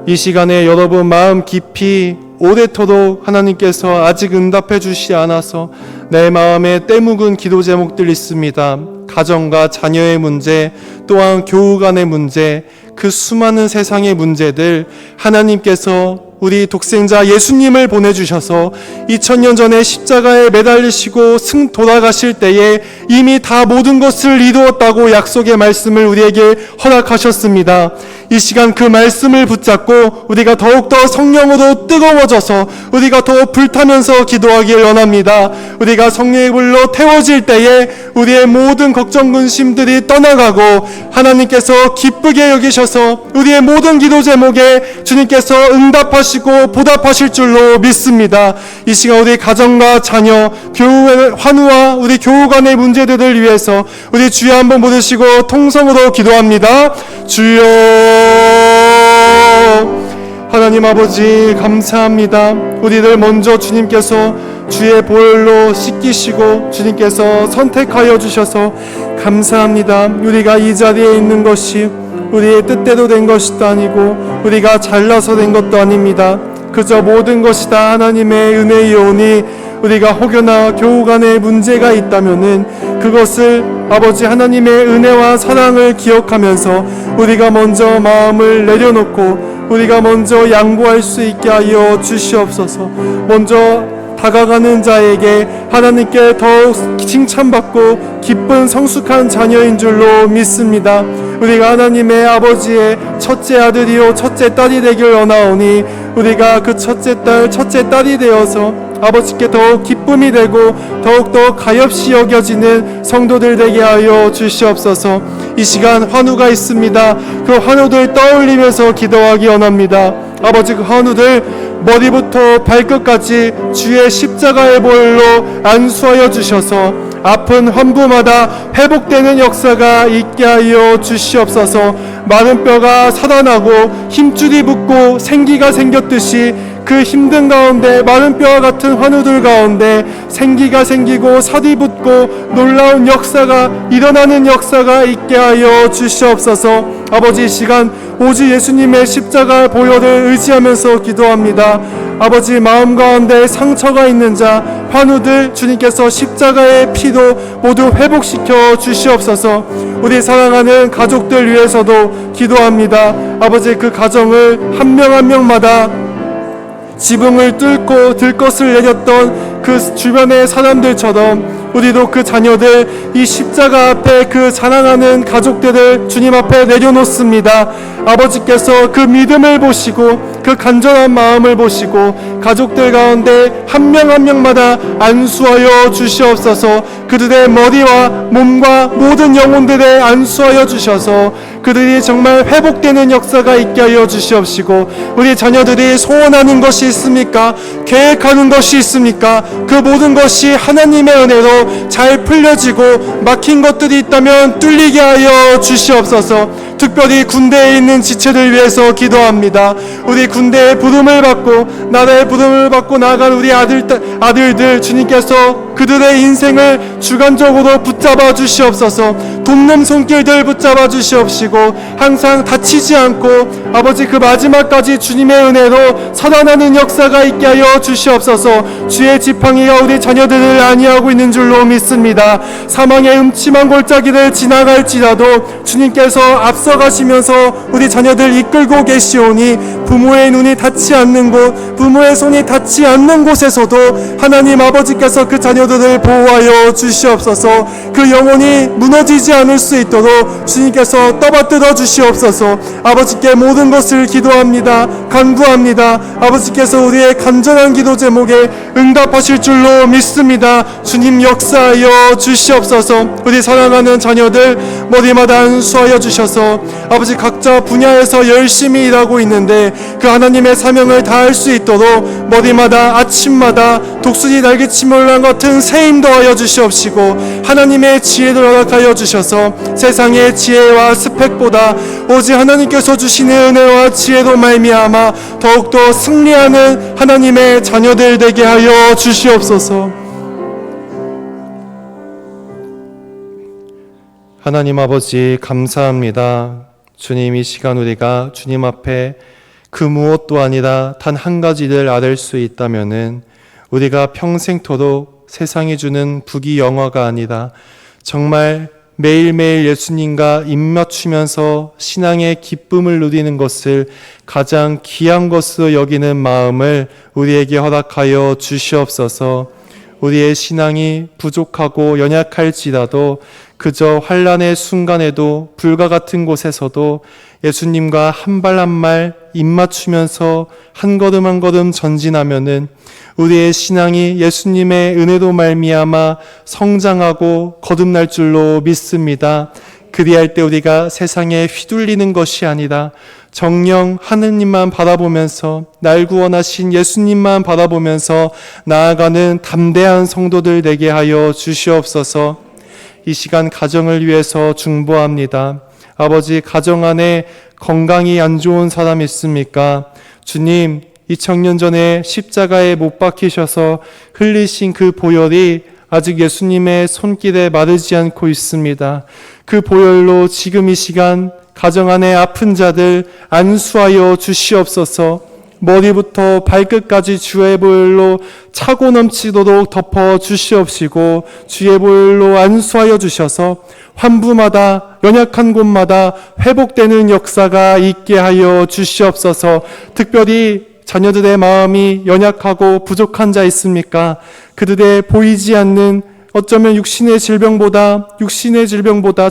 이 시간에 여러분 마음 깊이 오래도록 하나님께서 아직 응답해 주시지 않아서 내 마음에 때묵은 기도 제목들 있습니다. 가정과 자녀의 문제, 또한 교우 간의 문제, 그 수많은 세상의 문제들 하나님께서 우리 독생자 예수님을 보내주셔서 2000년 전에 십자가에 매달리시고 돌아가실 때에 이미 다 모든 것을 이루었다고 약속의 말씀을 우리에게 허락하셨습니다. 이 시간 그 말씀을 붙잡고 우리가 더욱더 성령으로 뜨거워져서 우리가 더 불타면서 기도하길 원합니다. 우리가 성령의 불로 태워질 때에 우리의 모든 걱정 근심들이 떠나가고 하나님께서 기쁘게 여기셔서 우리의 모든 기도 제목에 주님께서 응답하시고 보답하실 줄로 믿습니다. 이 시간 우리 가정과 자녀, 교우의 환우와 우리 교우 간의 문제들을 위해서 우리 주여 한번 부르시고 통성으로 기도합니다. 주여, 하나님 아버지 감사합니다. 우리를 먼저 주님께서 주의 보혈로 씻기시고 주님께서 선택하여 주셔서 감사합니다. 우리가 이 자리에 있는 것이 우리의 뜻대로 된 것도 아니고 우리가 잘나서 된 것도 아닙니다. 그저 모든 것이 다 하나님의 은혜이오니 우리가 혹여나 교우 간에 문제가 있다면은 그것을 아버지 하나님의 은혜와 사랑을 기억하면서 우리가 먼저 마음을 내려놓고 우리가 먼저 양보할 수 있게 하여 주시옵소서. 먼저 다가가는 자에게 하나님께 더욱 칭찬받고 기쁜 성숙한 자녀인 줄로 믿습니다. 우리가 하나님의 아버지의 첫째 아들이요 첫째 딸이 되길 원하오니 우리가 그 첫째 딸, 첫째 딸이 되어서 아버지께 더욱 기쁨이 되고 더욱더 가엾이 여겨지는 성도들 되게 하여 주시옵소서. 이 시간 환우가 있습니다. 그 환우들 떠올리면서 기도하기 원합니다. 아버지, 그 환우들 머리부터 발끝까지 주의 십자가의 보혈로 안수하여 주셔서 아픈 환부마다 회복되는 역사가 있게 하여 주시옵소서. 마른 뼈가 살아나고 힘줄이 붙고 생기가 생겼듯이 그 힘든 가운데 마른 뼈와 같은 환우들 가운데 생기가 생기고 살이 붙고 놀라운 역사가 일어나는 역사가 있게 하여 주시옵소서. 아버지, 이 시간 오직 예수님의 십자가 보혈을 의지하면서 기도합니다. 아버지, 마음 가운데 상처가 있는 자 환우들 주님께서 십자가의 피로 모두 회복시켜 주시옵소서. 우리 사랑하는 가족들 위해서도 기도합니다. 아버지, 그 가정을 한 명 한 명마다 지붕을 뚫고 들것을 내렸던 그 주변의 사람들처럼 우리도 그 자녀들 이 십자가 앞에 그 자랑하는 가족들을 주님 앞에 내려놓습니다. 아버지께서 그 믿음을 보시고 그 간절한 마음을 보시고 가족들 가운데 한 명 한 명마다 안수하여 주시옵소서. 그들의 머리와 몸과 모든 영혼들에 안수하여 주셔서 그들이 정말 회복되는 역사가 있게 하여 주시옵시고, 우리 자녀들이 소원하는 것이 있습니까? 계획하는 것이 있습니까? 그 모든 것이 하나님의 은혜로 잘 풀려지고 막힌 것들이 있다면 뚫리게 하여 주시옵소서. 특별히 군대에 있는 지체를 위해서 기도합니다. 우리 군대의 부름을 받고 나라의 부름을 받고 나아갈 우리 아들들 주님께서 그들의 인생을 주관적으로 붙잡아 주시옵소서. 돕는 손길들 붙잡아 주시옵시고 항상 다치지 않고 아버지 그 마지막까지 주님의 은혜로 살아나는 역사가 있게 하여 주시옵소서. 주의 지팡이가 우리 자녀들을 안위하고 있는 줄로 믿습니다. 사망의 음침한 골짜기를 지나갈지라도 주님께서 앞서가시면서 우리 자녀들 이끌고 계시오니 부모의 눈이 닿지 않는 곳, 부모의 손이 닿지 않는 곳에서도 하나님 아버지께서 그 자녀들을 보호하여 주시옵소서. 그 영혼이 무너지지 않을 수 있도록 주님께서 떠받들어 주시옵소서. 아버지께 모든 것을 기도합니다. 간구합니다. 아버지께서 우리의 간절한 기도 제목에 응답하실 줄로 믿습니다. 주님 역사하여 주시옵소서. 우리 사랑하는 자녀들 머리마다 안수하여 주셔서 아버지 각자 분야에서 열심히 일하고 있는데 그 하나님의 사명을 다할 수 있도록 머리마다 아침마다 독수리 날개치 몰랑 같은 새 힘 더하여 주시옵시고 하나님의 지혜를 허락하여 주셔서 세상의 지혜와 스펙보다 오직 하나님께서 주시는 은혜와 지혜로 말미암아 더욱더 승리하는 하나님의 자녀들 되게 하여 주시옵소서. 하나님 아버지 감사합니다. 주님, 이 시간 우리가 주님 앞에 그 무엇도 아니라 단 한 가지를 아뢰 수 있다면은 우리가 평생토록 세상이 주는 부귀 영화가 아니라 정말 매일매일 예수님과 입맞추면서 신앙의 기쁨을 누리는 것을 가장 귀한 것으로 여기는 마음을 우리에게 허락하여 주시옵소서. 우리의 신앙이 부족하고 연약할지라도 그저 환난의 순간에도 불과 같은 곳에서도 예수님과 한 발 한 발 입맞추면서 한 걸음 한 걸음 전진하면은 우리의 신앙이 예수님의 은혜로 말미암아 성장하고 거듭날 줄로 믿습니다. 그리할 때 우리가 세상에 휘둘리는 것이 아니라 정녕 하느님만 바라보면서 날 구원하신 예수님만 바라보면서 나아가는 담대한 성도들 되게 하여 주시옵소서. 이 시간 가정을 위해서 중보합니다. 아버지, 가정 안에 건강이 안 좋은 사람 있습니까? 주님, 2000년 전에 십자가에 못 박히셔서 흘리신 그 보혈이 아직 예수님의 손길에 마르지 않고 있습니다. 그 보혈로 지금 이 시간 가정 안에 아픈 자들 안수하여 주시옵소서. 머리부터 발끝까지 주의 보혈로 차고 넘치도록 덮어 주시옵시고 주의 보혈로 안수하여 주셔서 환부마다 연약한 곳마다 회복되는 역사가 있게 하여 주시옵소서. 특별히 자녀들의 마음이 연약하고 부족한 자 있습니까? 그들의 보이지 않는 어쩌면 육신의 질병보다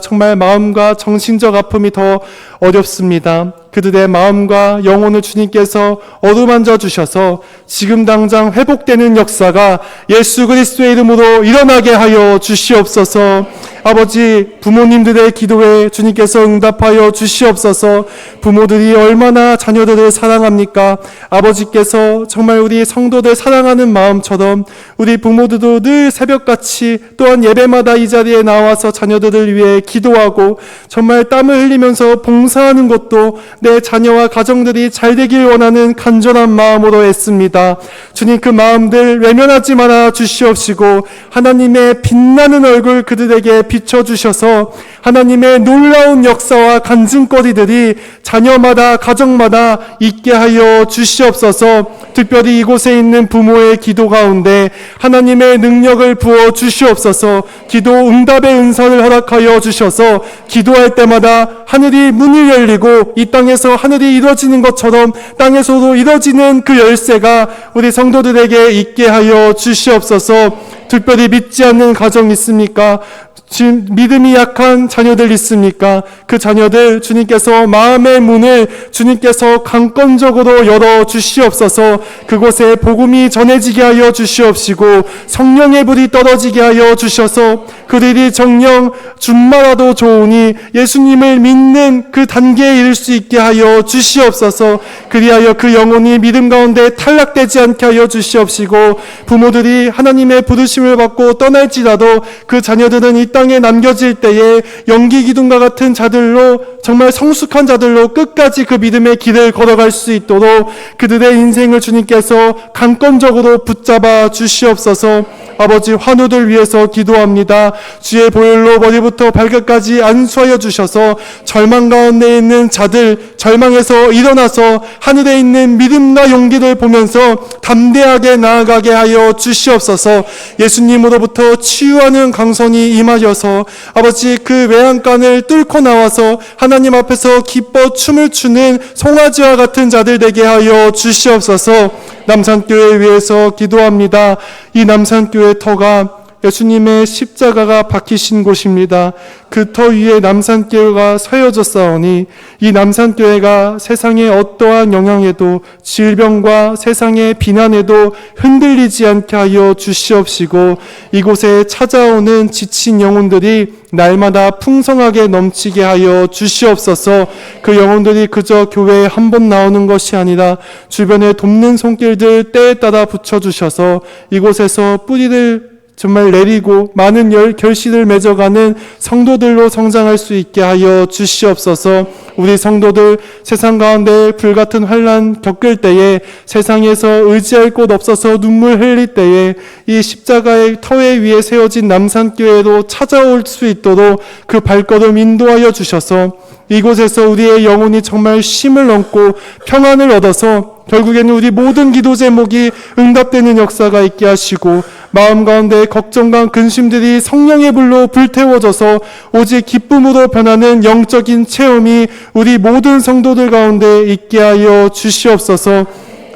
정말 마음과 정신적 아픔이 더 어렵습니다. 그들의 마음과 영혼을 주님께서 어루만져 주셔서 지금 당장 회복되는 역사가 예수 그리스도의 이름으로 일어나게 하여 주시옵소서. 아버지, 부모님들의 기도에 주님께서 응답하여 주시옵소서. 부모들이 얼마나 자녀들을 사랑합니까? 아버지께서 정말 우리 성도들 사랑하는 마음처럼 우리 부모들도 늘 새벽같이 또한 예배마다 이 자리에 나와서 자녀들을 위해 기도하고 정말 땀을 흘리면서 봉사하는 것도 내 자녀와 가정들이 잘 되길 원하는 간절한 마음으로 애씁니다. 주님, 그 마음들 외면하지 말아 주시옵시고 하나님의 빛나는 얼굴 그들에게 비춰주셔서 하나님의 놀라운 역사와 간증거리들이 자녀마다 가정마다 있게 하여 주시옵소서. 특별히 이곳에 있는 부모의 기도 가운데 하나님의 능력을 부어 주시옵소서. 기도 응답의 은사를 허락하여 주셔서 기도할 때마다 하늘이 문이 열리고 이 땅에서 하늘이 이루어지는 것처럼 땅에서도 이루어지는 그 열쇠가 우리 성도들에게 있게 하여 주시옵소서. 특별히 믿지 않는 가정 있습니까? 지금 믿음이 약한 자녀들 있습니까? 그 자녀들 주님께서 마음의 문을 주님께서 강권적으로 열어 주시옵소서. 그곳에 복음이 전해지게 하여 주시옵시고 성령의 불이 떨어지게 하여 주셔서 그들이 정녕 줌마라도 좋으니 예수님을 믿는 그 단계에 이를 수 있게 하여 주시옵소서. 그리하여 그 영혼이 믿음 가운데 탈락되지 않게 하여 주시옵시고 부모들이 하나님의 부르심을 받고 떠날지라도 그 자녀들은 이 땅에 남겨질 때에 연기기둥과 같은 자들로 정말 성숙한 자들로 끝까지 그 믿음의 길을 걸어갈 수 있도록 그들의 인생을 주님께서 강권적으로 붙잡아 주시옵소서. 아버지, 환우들 위해서 기도합니다. 주의 보혈로 머리부터 발끝까지 안수하여 주셔서 절망 가운데 있는 자들 절망에서 일어나서 하늘에 있는 믿음과 용기를 보면서 담대하게 나아가게 하여 주시옵소서. 예수님으로부터 치유하는 강선이 임하셔서 아버지, 그 외양간을 뚫고 나와서 하나님 앞에서 기뻐 춤을 추는 송아지와 같은 자들 되게 하여 주시옵소서. 남산교회 위해서 기도합니다. 이 남산교회 터가 예수님의 십자가가 박히신 곳입니다. 그 터 위에 남산교회가 서여졌사오니 이 남산교회가 세상의 어떠한 영향에도 질병과 세상의 비난에도 흔들리지 않게 하여 주시옵시고 이곳에 찾아오는 지친 영혼들이 날마다 풍성하게 넘치게 하여 주시옵소서. 그 영혼들이 그저 교회에 한 번 나오는 것이 아니라 주변에 돕는 손길들 때에 따라 붙여주셔서 이곳에서 뿌리를 정말 내리고 많은 결실을 맺어가는 성도들로 성장할 수 있게 하여 주시옵소서. 우리 성도들 세상 가운데 불같은 환난 겪을 때에 세상에서 의지할 곳 없어서 눈물 흘릴 때에 이 십자가의 터에 위에 세워진 남산교회로 찾아올 수 있도록 그 발걸음 인도하여 주셔서 이곳에서 우리의 영혼이 정말 쉼을 얻고 평안을 얻어서 결국에는 우리 모든 기도 제목이 응답되는 역사가 있게 하시고 마음 가운데 걱정과 근심들이 성령의 불로 불태워져서 오직 기쁨으로 변하는 영적인 체험이 우리 모든 성도들 가운데 있게 하여 주시옵소서.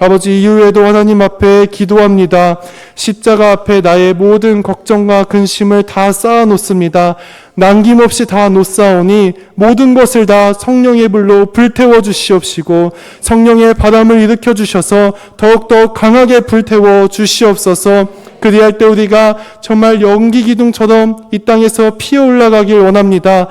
아버지, 이후에도 하나님 앞에 기도합니다. 십자가 앞에 나의 모든 걱정과 근심을 다 쌓아놓습니다. 남김없이 다 놓사오니 모든 것을 다 성령의 불로 불태워 주시옵시고 성령의 바람을 일으켜 주셔서 더욱더 강하게 불태워 주시옵소서. 그리할 때 우리가 정말 연기 기둥처럼 이 땅에서 피어 올라가길 원합니다.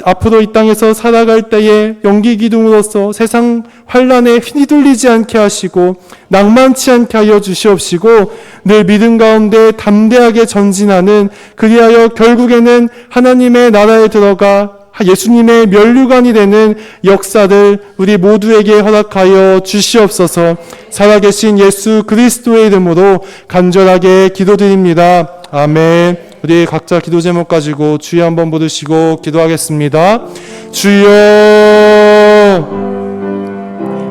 앞으로 이 땅에서 살아갈 때에 연기 기둥으로서 세상 환란에 휘둘리지 않게 하시고 낭만치 않게 하여 주시옵시고 늘 믿음 가운데 담대하게 전진하는 그리하여 결국에는 하나님의 나라에 들어가 예수님의 면류관이 되는 역사를 우리 모두에게 허락하여 주시옵소서. 살아계신 예수 그리스도의 이름으로 간절하게 기도드립니다. 아멘. 우리 각자 기도 제목 가지고 주여 한번 부르시고 기도하겠습니다. 주여.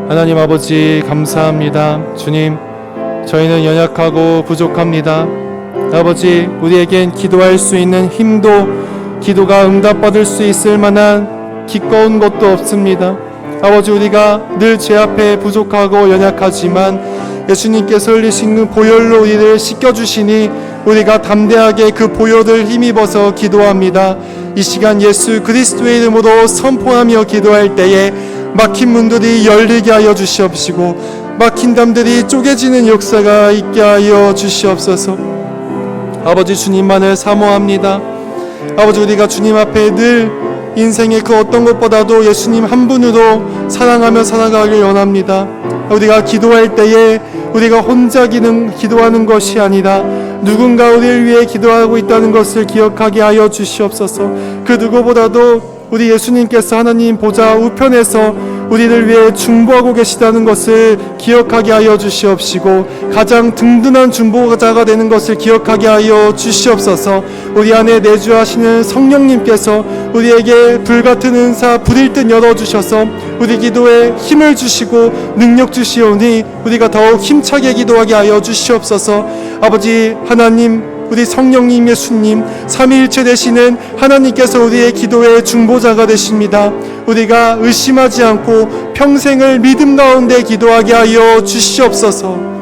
하나님 아버지 감사합니다. 주님, 저희는 연약하고 부족합니다. 아버지, 우리에겐 기도할 수 있는 힘도 기도가 응답받을 수 있을 만한 기꺼운 것도 없습니다. 아버지, 우리가 늘 죄 앞에 부족하고 연약하지만 예수님께서 흘리신 보혈로 우리를 씻겨주시니 우리가 담대하게 그 보혈을 힘입어서 기도합니다. 이 시간 예수 그리스도의 이름으로 선포하며 기도할 때에 막힌 문들이 열리게 하여 주시옵시고 막힌 담들이 쪼개지는 역사가 있게 하여 주시옵소서. 아버지, 주님만을 사모합니다. 아버지, 우리가 주님 앞에 늘 인생의 그 어떤 것보다도 예수님 한 분으로 사랑하며 살아가길 원합니다. 우리가 기도할 때에 우리가 혼자 기도하는 것이 아니라 누군가 우리를 위해 기도하고 있다는 것을 기억하게 하여 주시옵소서. 그 누구보다도 우리 예수님께서 하나님 보좌 우편에서 우리를 위해 중보하고 계시다는 것을 기억하게 하여 주시옵시고 가장 든든한 중보자가 되는 것을 기억하게 하여 주시옵소서. 우리 안에 내주하시는 성령님께서 우리에게 불같은 은사 불일 듯 열어주셔서 우리 기도에 힘을 주시고 능력 주시오니 우리가 더욱 힘차게 기도하게 하여 주시옵소서. 아버지 하나님, 우리 성령님, 예수님, 삼위일체 되시는 하나님께서 우리의 기도의 중보자가 되십니다. 우리가 의심하지 않고 평생을 믿음 가운데 기도하게 하여 주시옵소서.